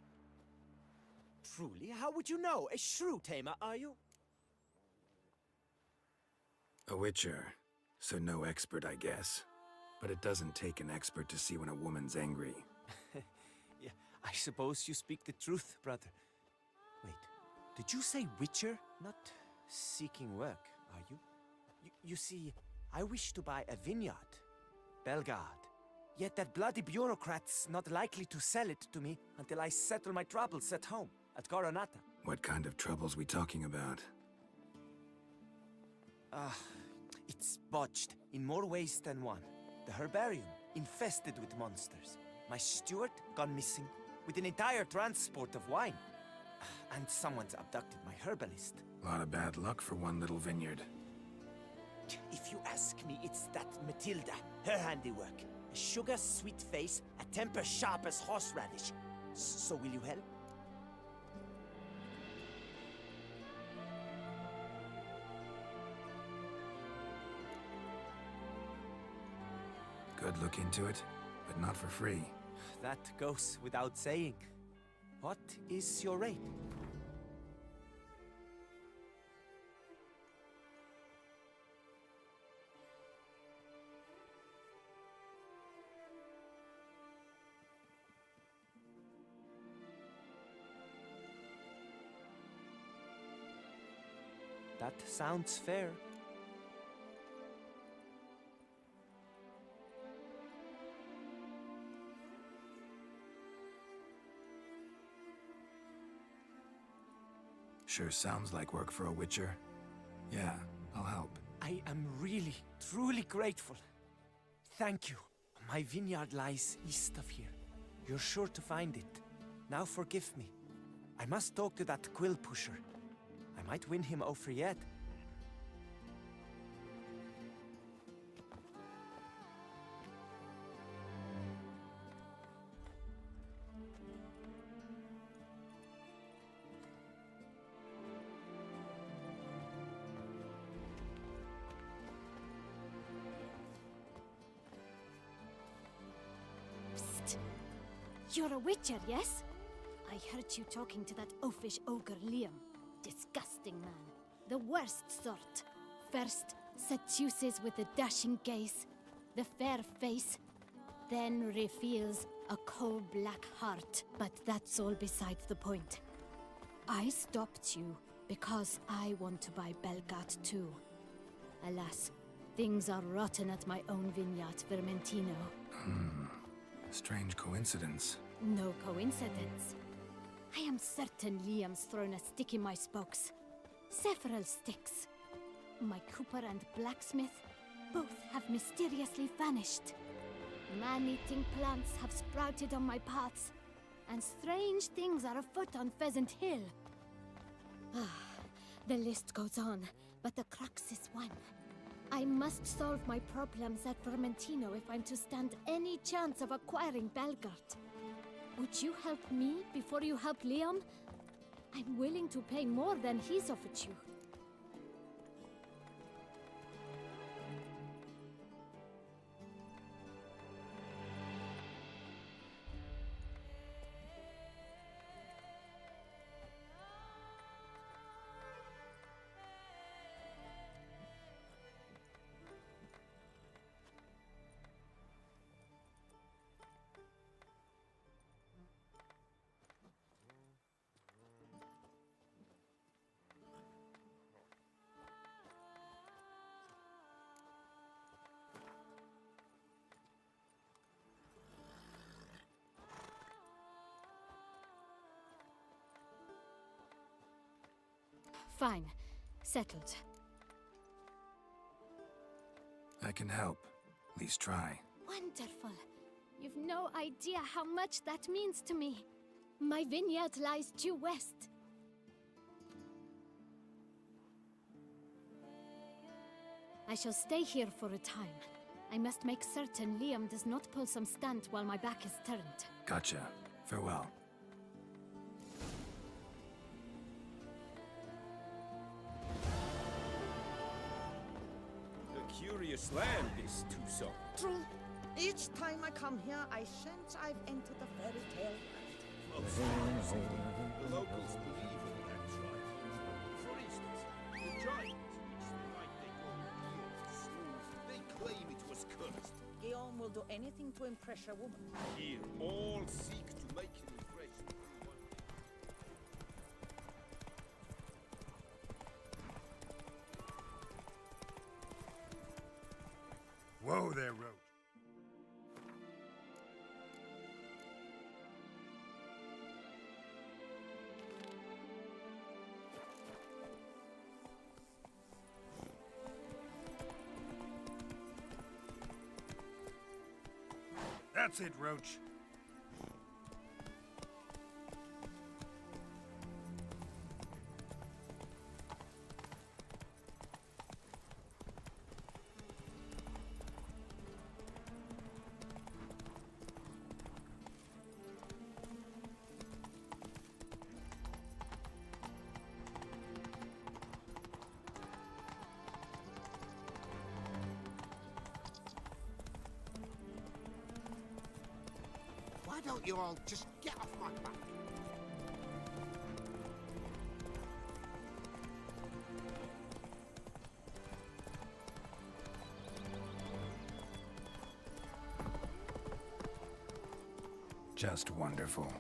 Speaker 5: Truly, how would you know? A shrew tamer, are you?
Speaker 4: A witcher. So no expert, I guess. But it doesn't take an expert to see when a woman's angry.
Speaker 5: Yeah, I suppose you speak the truth, brother. Wait, did you say witcher? Not seeking work, are you? You see, I wish to buy a vineyard. Belgard. Yet that bloody bureaucrat's not likely to sell it to me until I settle my troubles at home, at Coronata.
Speaker 4: What kind of troubles we talking about?
Speaker 5: It's botched in more ways than one. The herbarium, infested with monsters. My steward, gone missing, with an entire transport of wine. And someone's abducted my herbalist.
Speaker 4: A lot of bad luck for one little vineyard.
Speaker 5: If you ask me, it's that Matilda, her handiwork. A sugar-sweet face, a temper sharp as horseradish. So will you help?
Speaker 4: Could look into it, but not for free.
Speaker 5: That goes without saying. What is your rate? That sounds fair.
Speaker 4: Sure sounds like work for a witcher. Yeah, I'll help.
Speaker 5: I am really, truly grateful. Thank you. My vineyard lies east of here. You're sure to find it. Now forgive me. I must talk to that quill pusher. I might win him over yet.
Speaker 3: Psst. You're a witcher, yes? I heard you talking to that oafish ogre Liam. Disgusting man. The worst sort. First, seduces with a dashing gaze, the fair face, then reveals a coal-black heart. But that's all besides the point. I stopped you because I want to buy Belgat too. Alas, things are rotten at my own vineyard, Vermentino.
Speaker 4: Strange coincidence.
Speaker 3: No coincidence. I am certain Liam's thrown a stick in my spokes. Several sticks. My cooper and blacksmith both have mysteriously vanished. Man-eating plants have sprouted on my paths, and strange things are afoot on Pheasant Hill. The list goes on, but the crux is one. I must solve my problems at Vermentino if I'm to stand any chance of acquiring Belgard. Would you help me before you help Liam? I'm willing to pay more than he's offered you. Fine. Settled.
Speaker 4: I can help. At least try.
Speaker 3: Wonderful. You've no idea how much that means to me. My vineyard lies due west. I shall stay here for a time. I must make certain Liam does not pull some stunt while my back is turned.
Speaker 4: Gotcha. Farewell.
Speaker 12: Curious land, this Tucson.
Speaker 21: True. Each time I come here, I sense I've entered a fairy tale world.
Speaker 12: The locals believe in that tribe. For instance, the giants, they claim it was cursed.
Speaker 21: Guillaume will do anything to impress a woman.
Speaker 12: Here, all seek to make an impression.
Speaker 4: Whoa there, Roach. That's it, Roach.
Speaker 8: Why don't you all just get off my back?
Speaker 4: Just wonderful.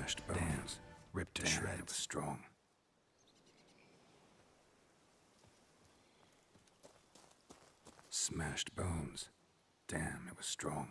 Speaker 4: Smashed bones. Ripped to shreds. Strong. Smashed bones. Damn, it was strong.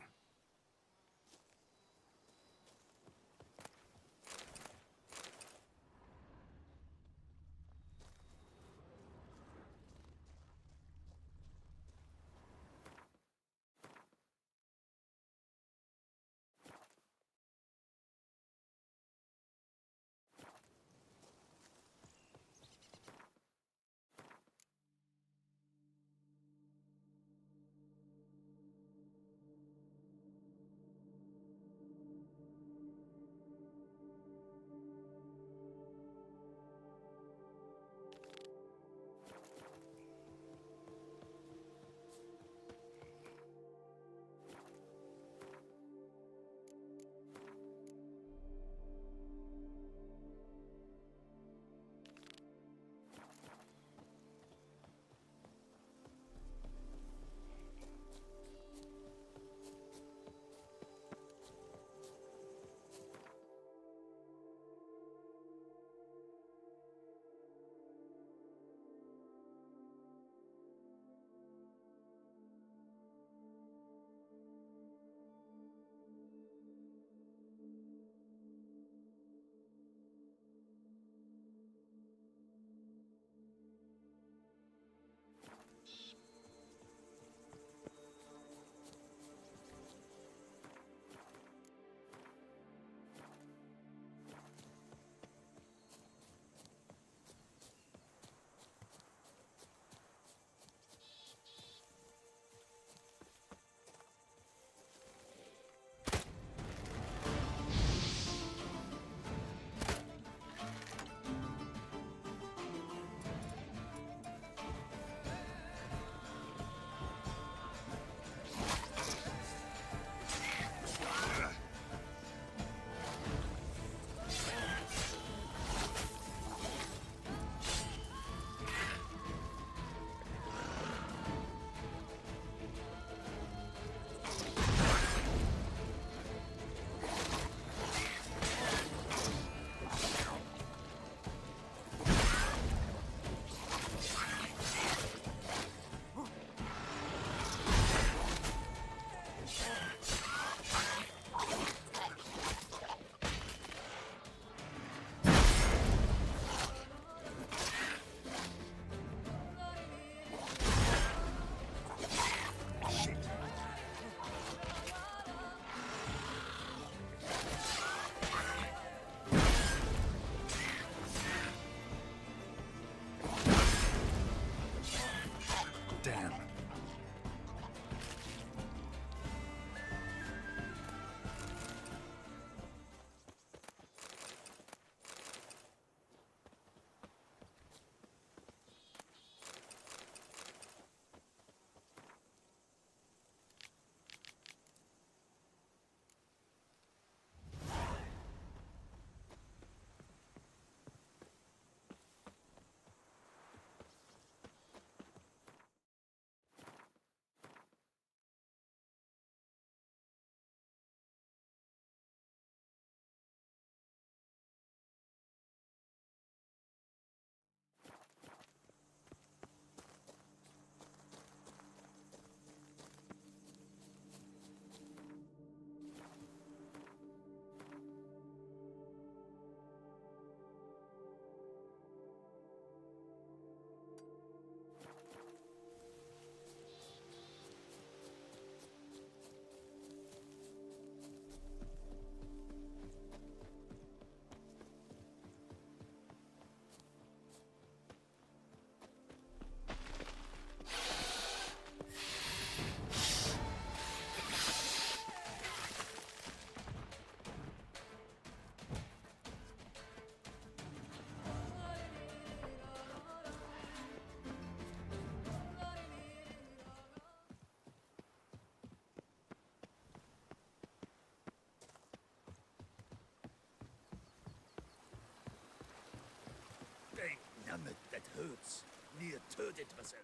Speaker 9: Damn it, that hurts. Near turd it myself.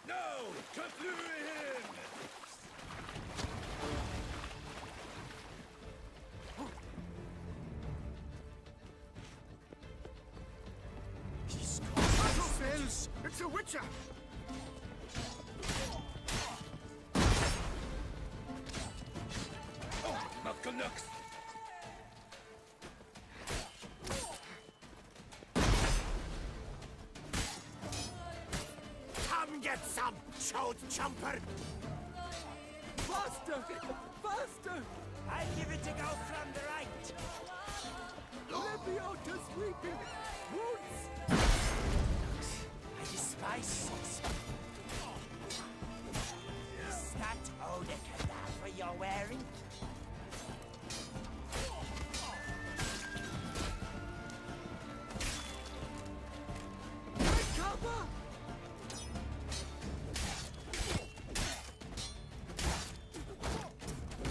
Speaker 9: No! Conflue him!
Speaker 8: It's a witcher!
Speaker 12: Oh, Muckalux!
Speaker 1: Come get some, chode chumper!
Speaker 5: Faster! Faster! I'll give it a go from the right. Leviosa sweeping! Wounds! I despise sauce. Is that all the cadaver you're wearing? Take cover!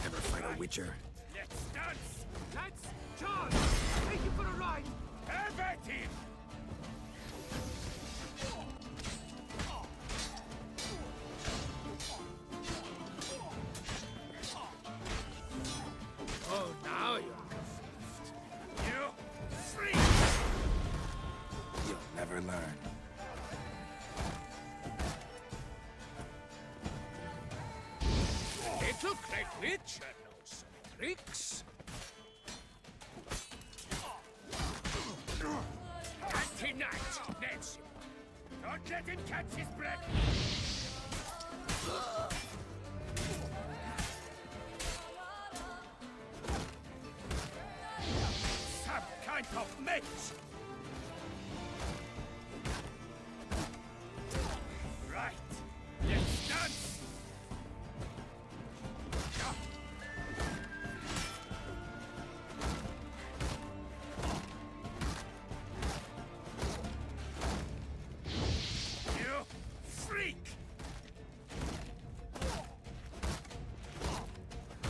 Speaker 4: Never fight a witcher.
Speaker 12: Let's dance!
Speaker 5: Let's charge! Take you for a ride!
Speaker 12: Have at him!
Speaker 9: Oh, now you're confused.
Speaker 12: You free!
Speaker 4: You'll never learn.
Speaker 12: Little Craig Witcher knows some tricks. Anti-Knight, Nancy. Don't let him catch his breath. Some kind of mate. Right. Let's dance. You freak!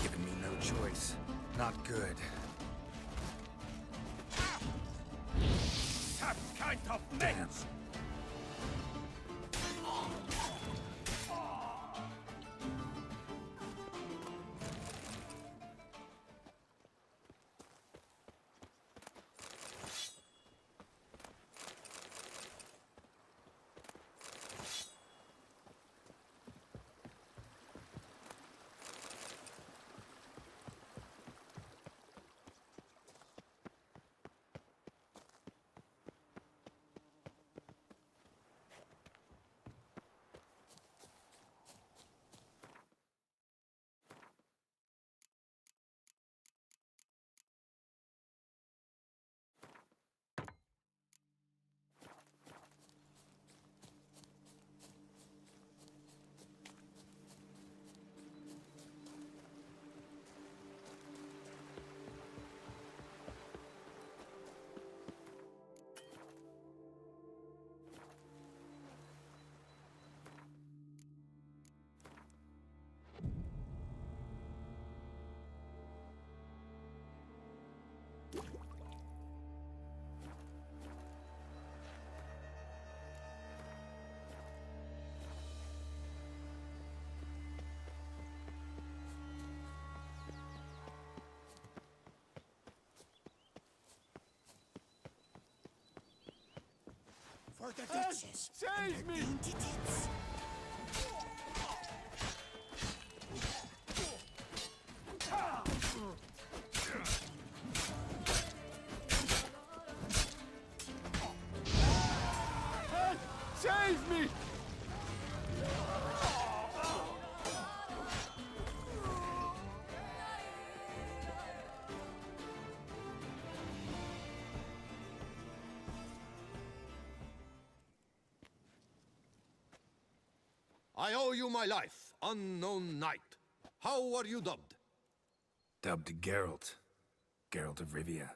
Speaker 4: Giving me no choice. Not good.
Speaker 12: Some kind of mate.
Speaker 1: For the Duchess!
Speaker 5: Save me! Save me!
Speaker 14: I owe you my life, unknown knight. How are you dubbed?
Speaker 4: Dubbed Geralt. Geralt of Rivia.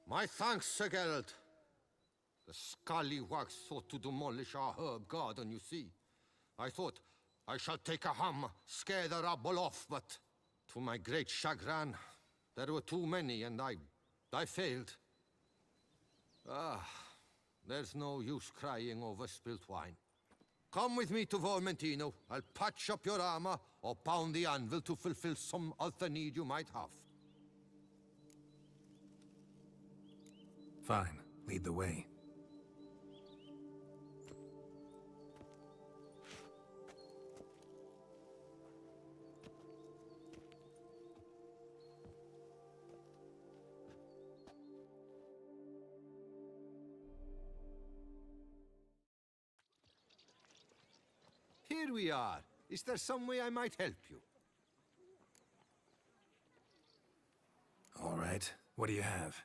Speaker 14: My thanks, Sir Geralt. The scallywags sought to demolish our herb garden, you see. I thought, I shall take a hammer, scare the rabble off, but to my great chagrin, there were too many, and I failed. Ah, there's no use crying over spilt wine. Come with me to Vermentino. I'll patch up your armor or pound the anvil to fulfill some other need you might have.
Speaker 4: Fine. Lead the way.
Speaker 6: here we are. Is there some way I might help you?
Speaker 4: All right. What do you have?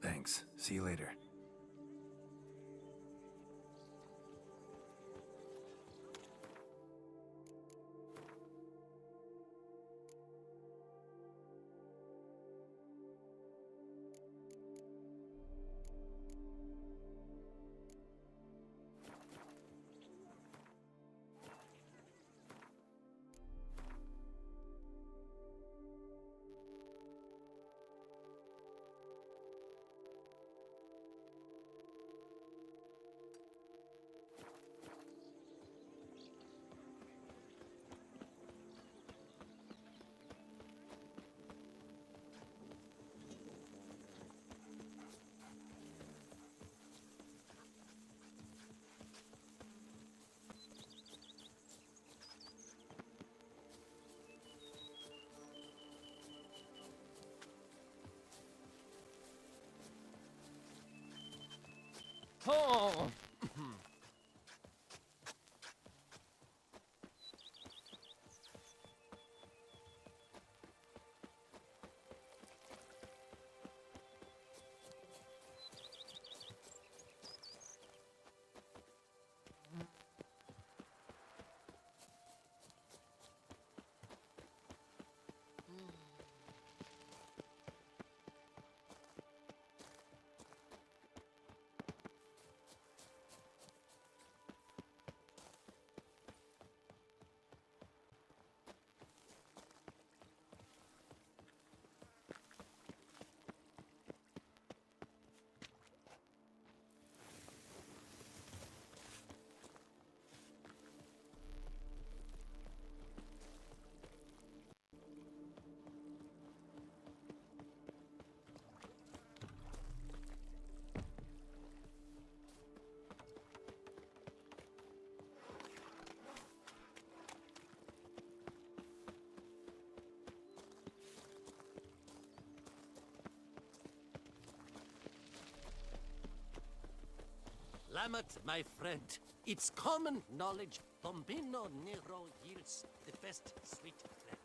Speaker 4: Thanks. See you later.
Speaker 22: Oh!
Speaker 23: Lamet, my friend, it's common knowledge Bombino Nero yields the best sweet bread.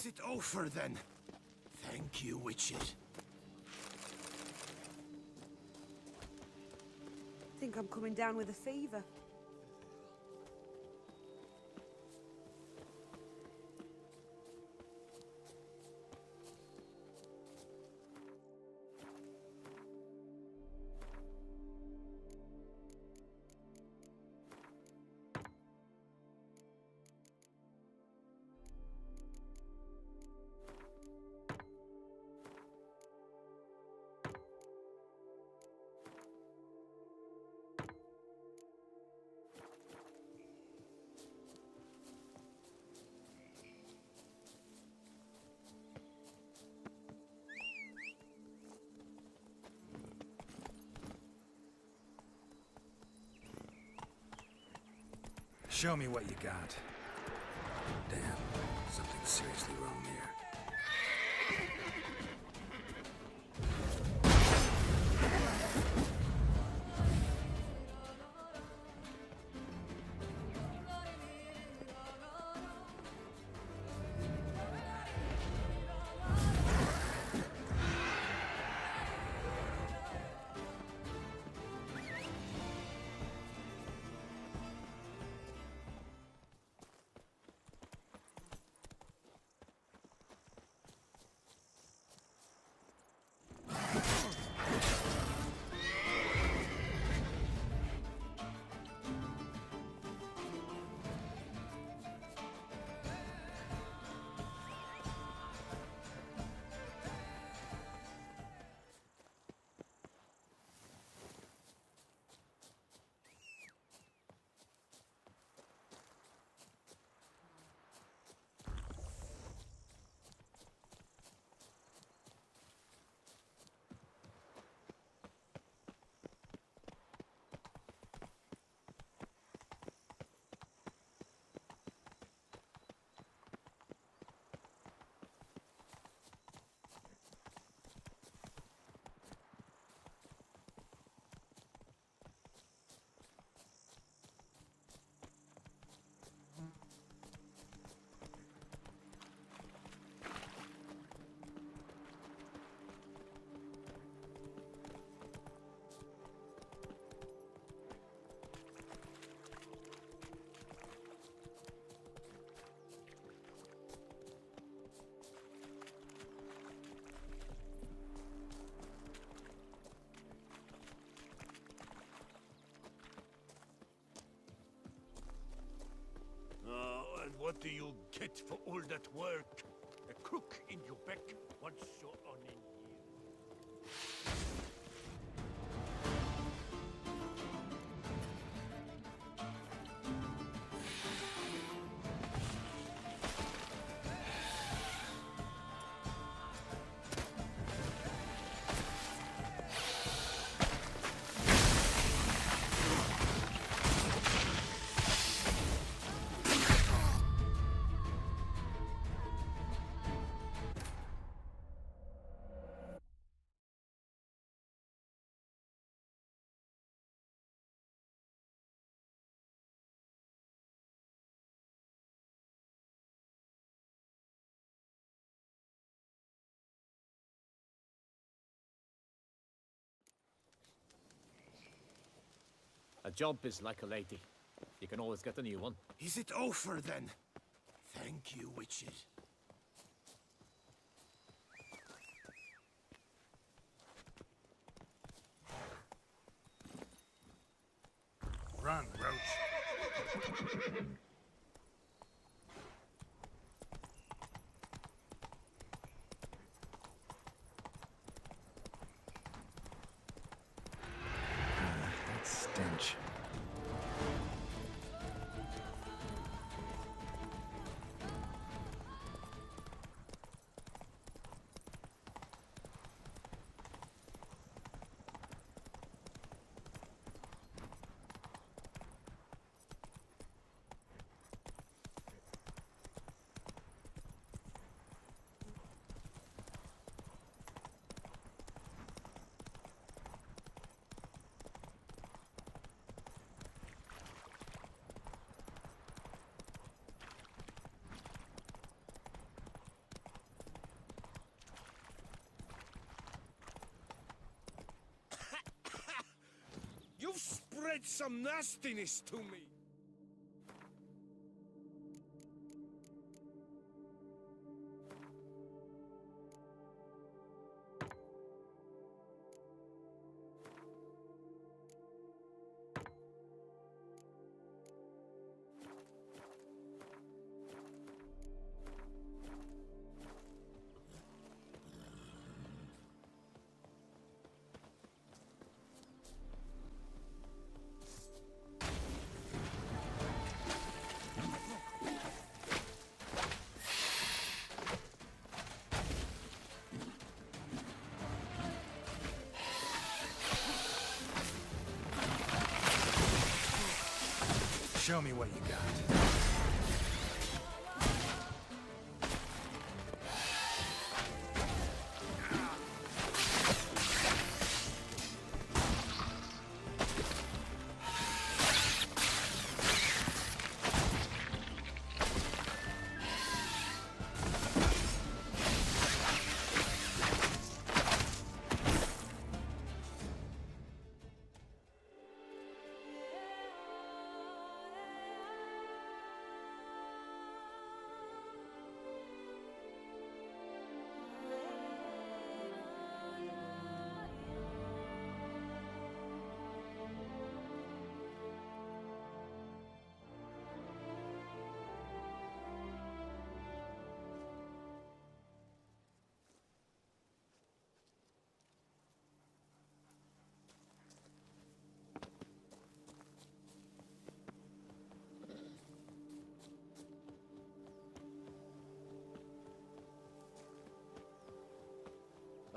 Speaker 1: Is it over then? Thank you, witches.
Speaker 2: Think I'm coming down with a fever.
Speaker 4: Show me what you got. Damn, something's seriously wrong here.
Speaker 14: And what do you get for all that work? A crook in your back once you're on in here.
Speaker 22: A job is like a lady. You can always get a new one.
Speaker 1: Is it over then? Thank you, witches.
Speaker 4: Run, Roach. That stench.
Speaker 12: You've spread some nastiness to me.
Speaker 4: Show me what you got.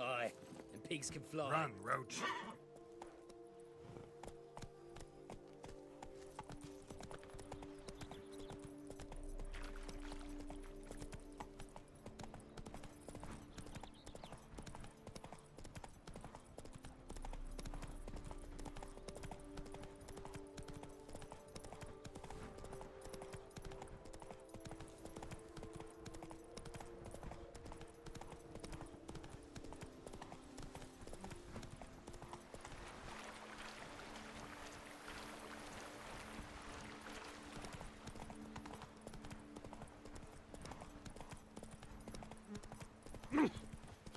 Speaker 22: Aye, and pigs can fly.
Speaker 4: Run, Roach.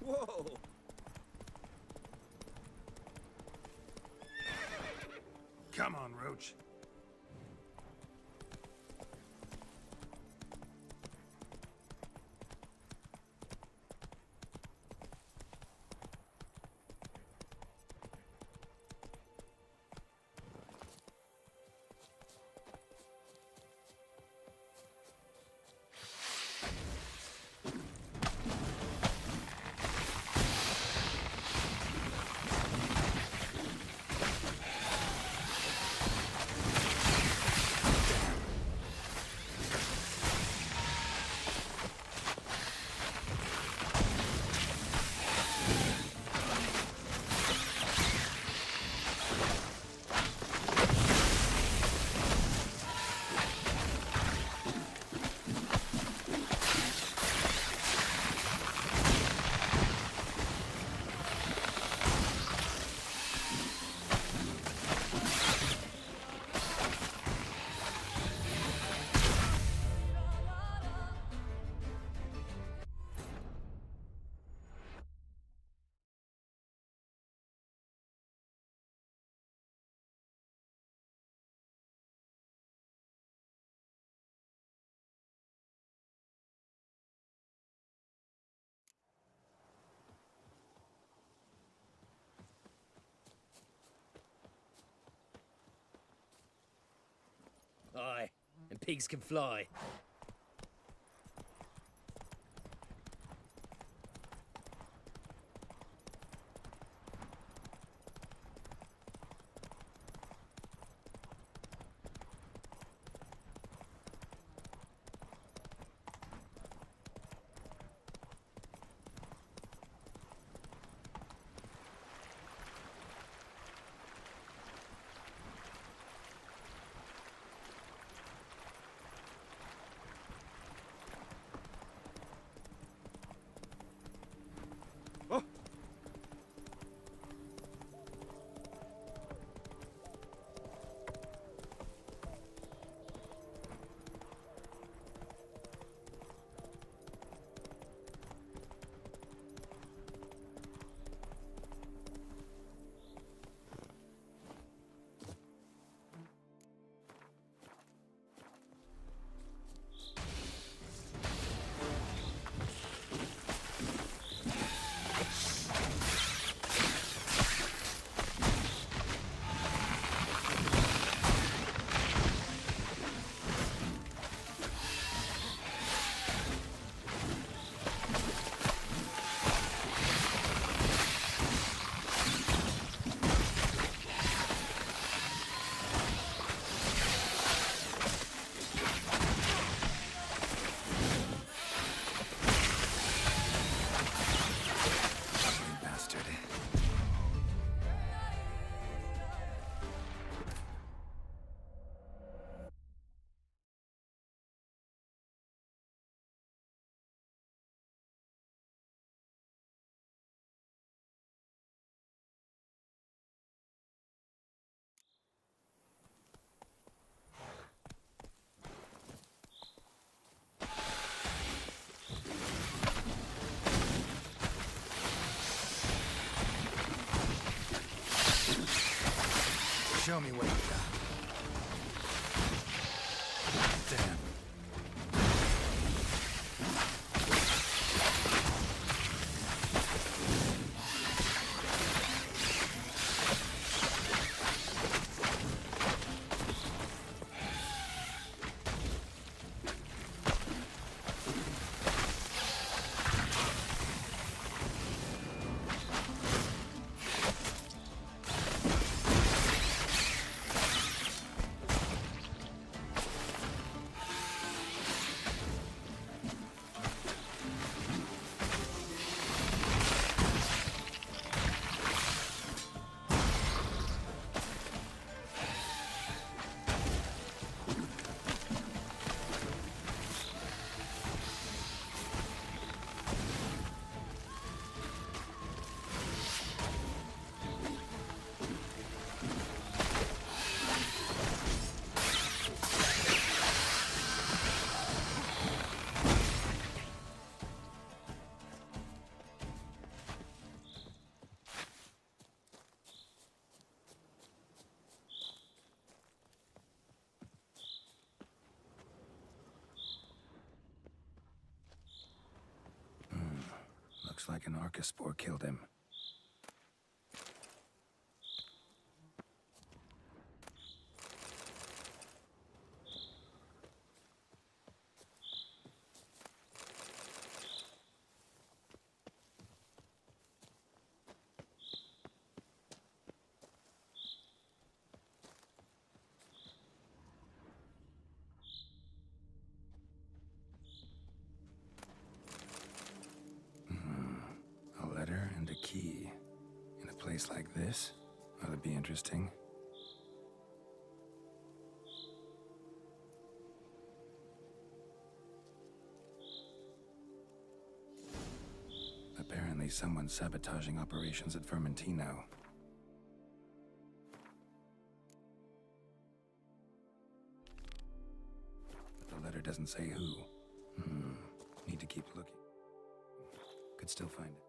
Speaker 15: Whoa!
Speaker 4: Come on, Roach.
Speaker 22: Aye, and pigs can fly.
Speaker 4: Show me what you got. Damn. Looks like an Archospore killed him. Key. In a place like this, ought to be interesting. Apparently someone's sabotaging operations at Vermentino. But the letter doesn't say who. Need to keep looking. Could still find it.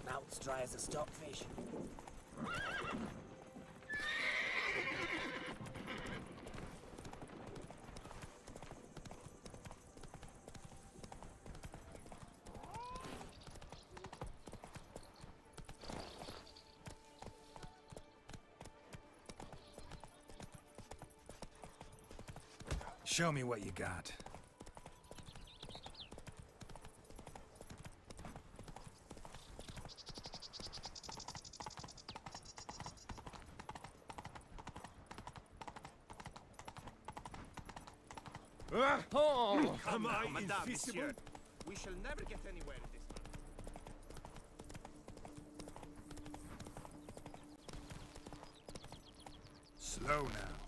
Speaker 5: Mouth's dry as a stockfish.
Speaker 4: Show me what you got.
Speaker 15: Oh,
Speaker 14: Am I
Speaker 15: Madame,
Speaker 14: invisible?
Speaker 15: monsieur. We shall never get anywhere in this matter.
Speaker 4: Slow now.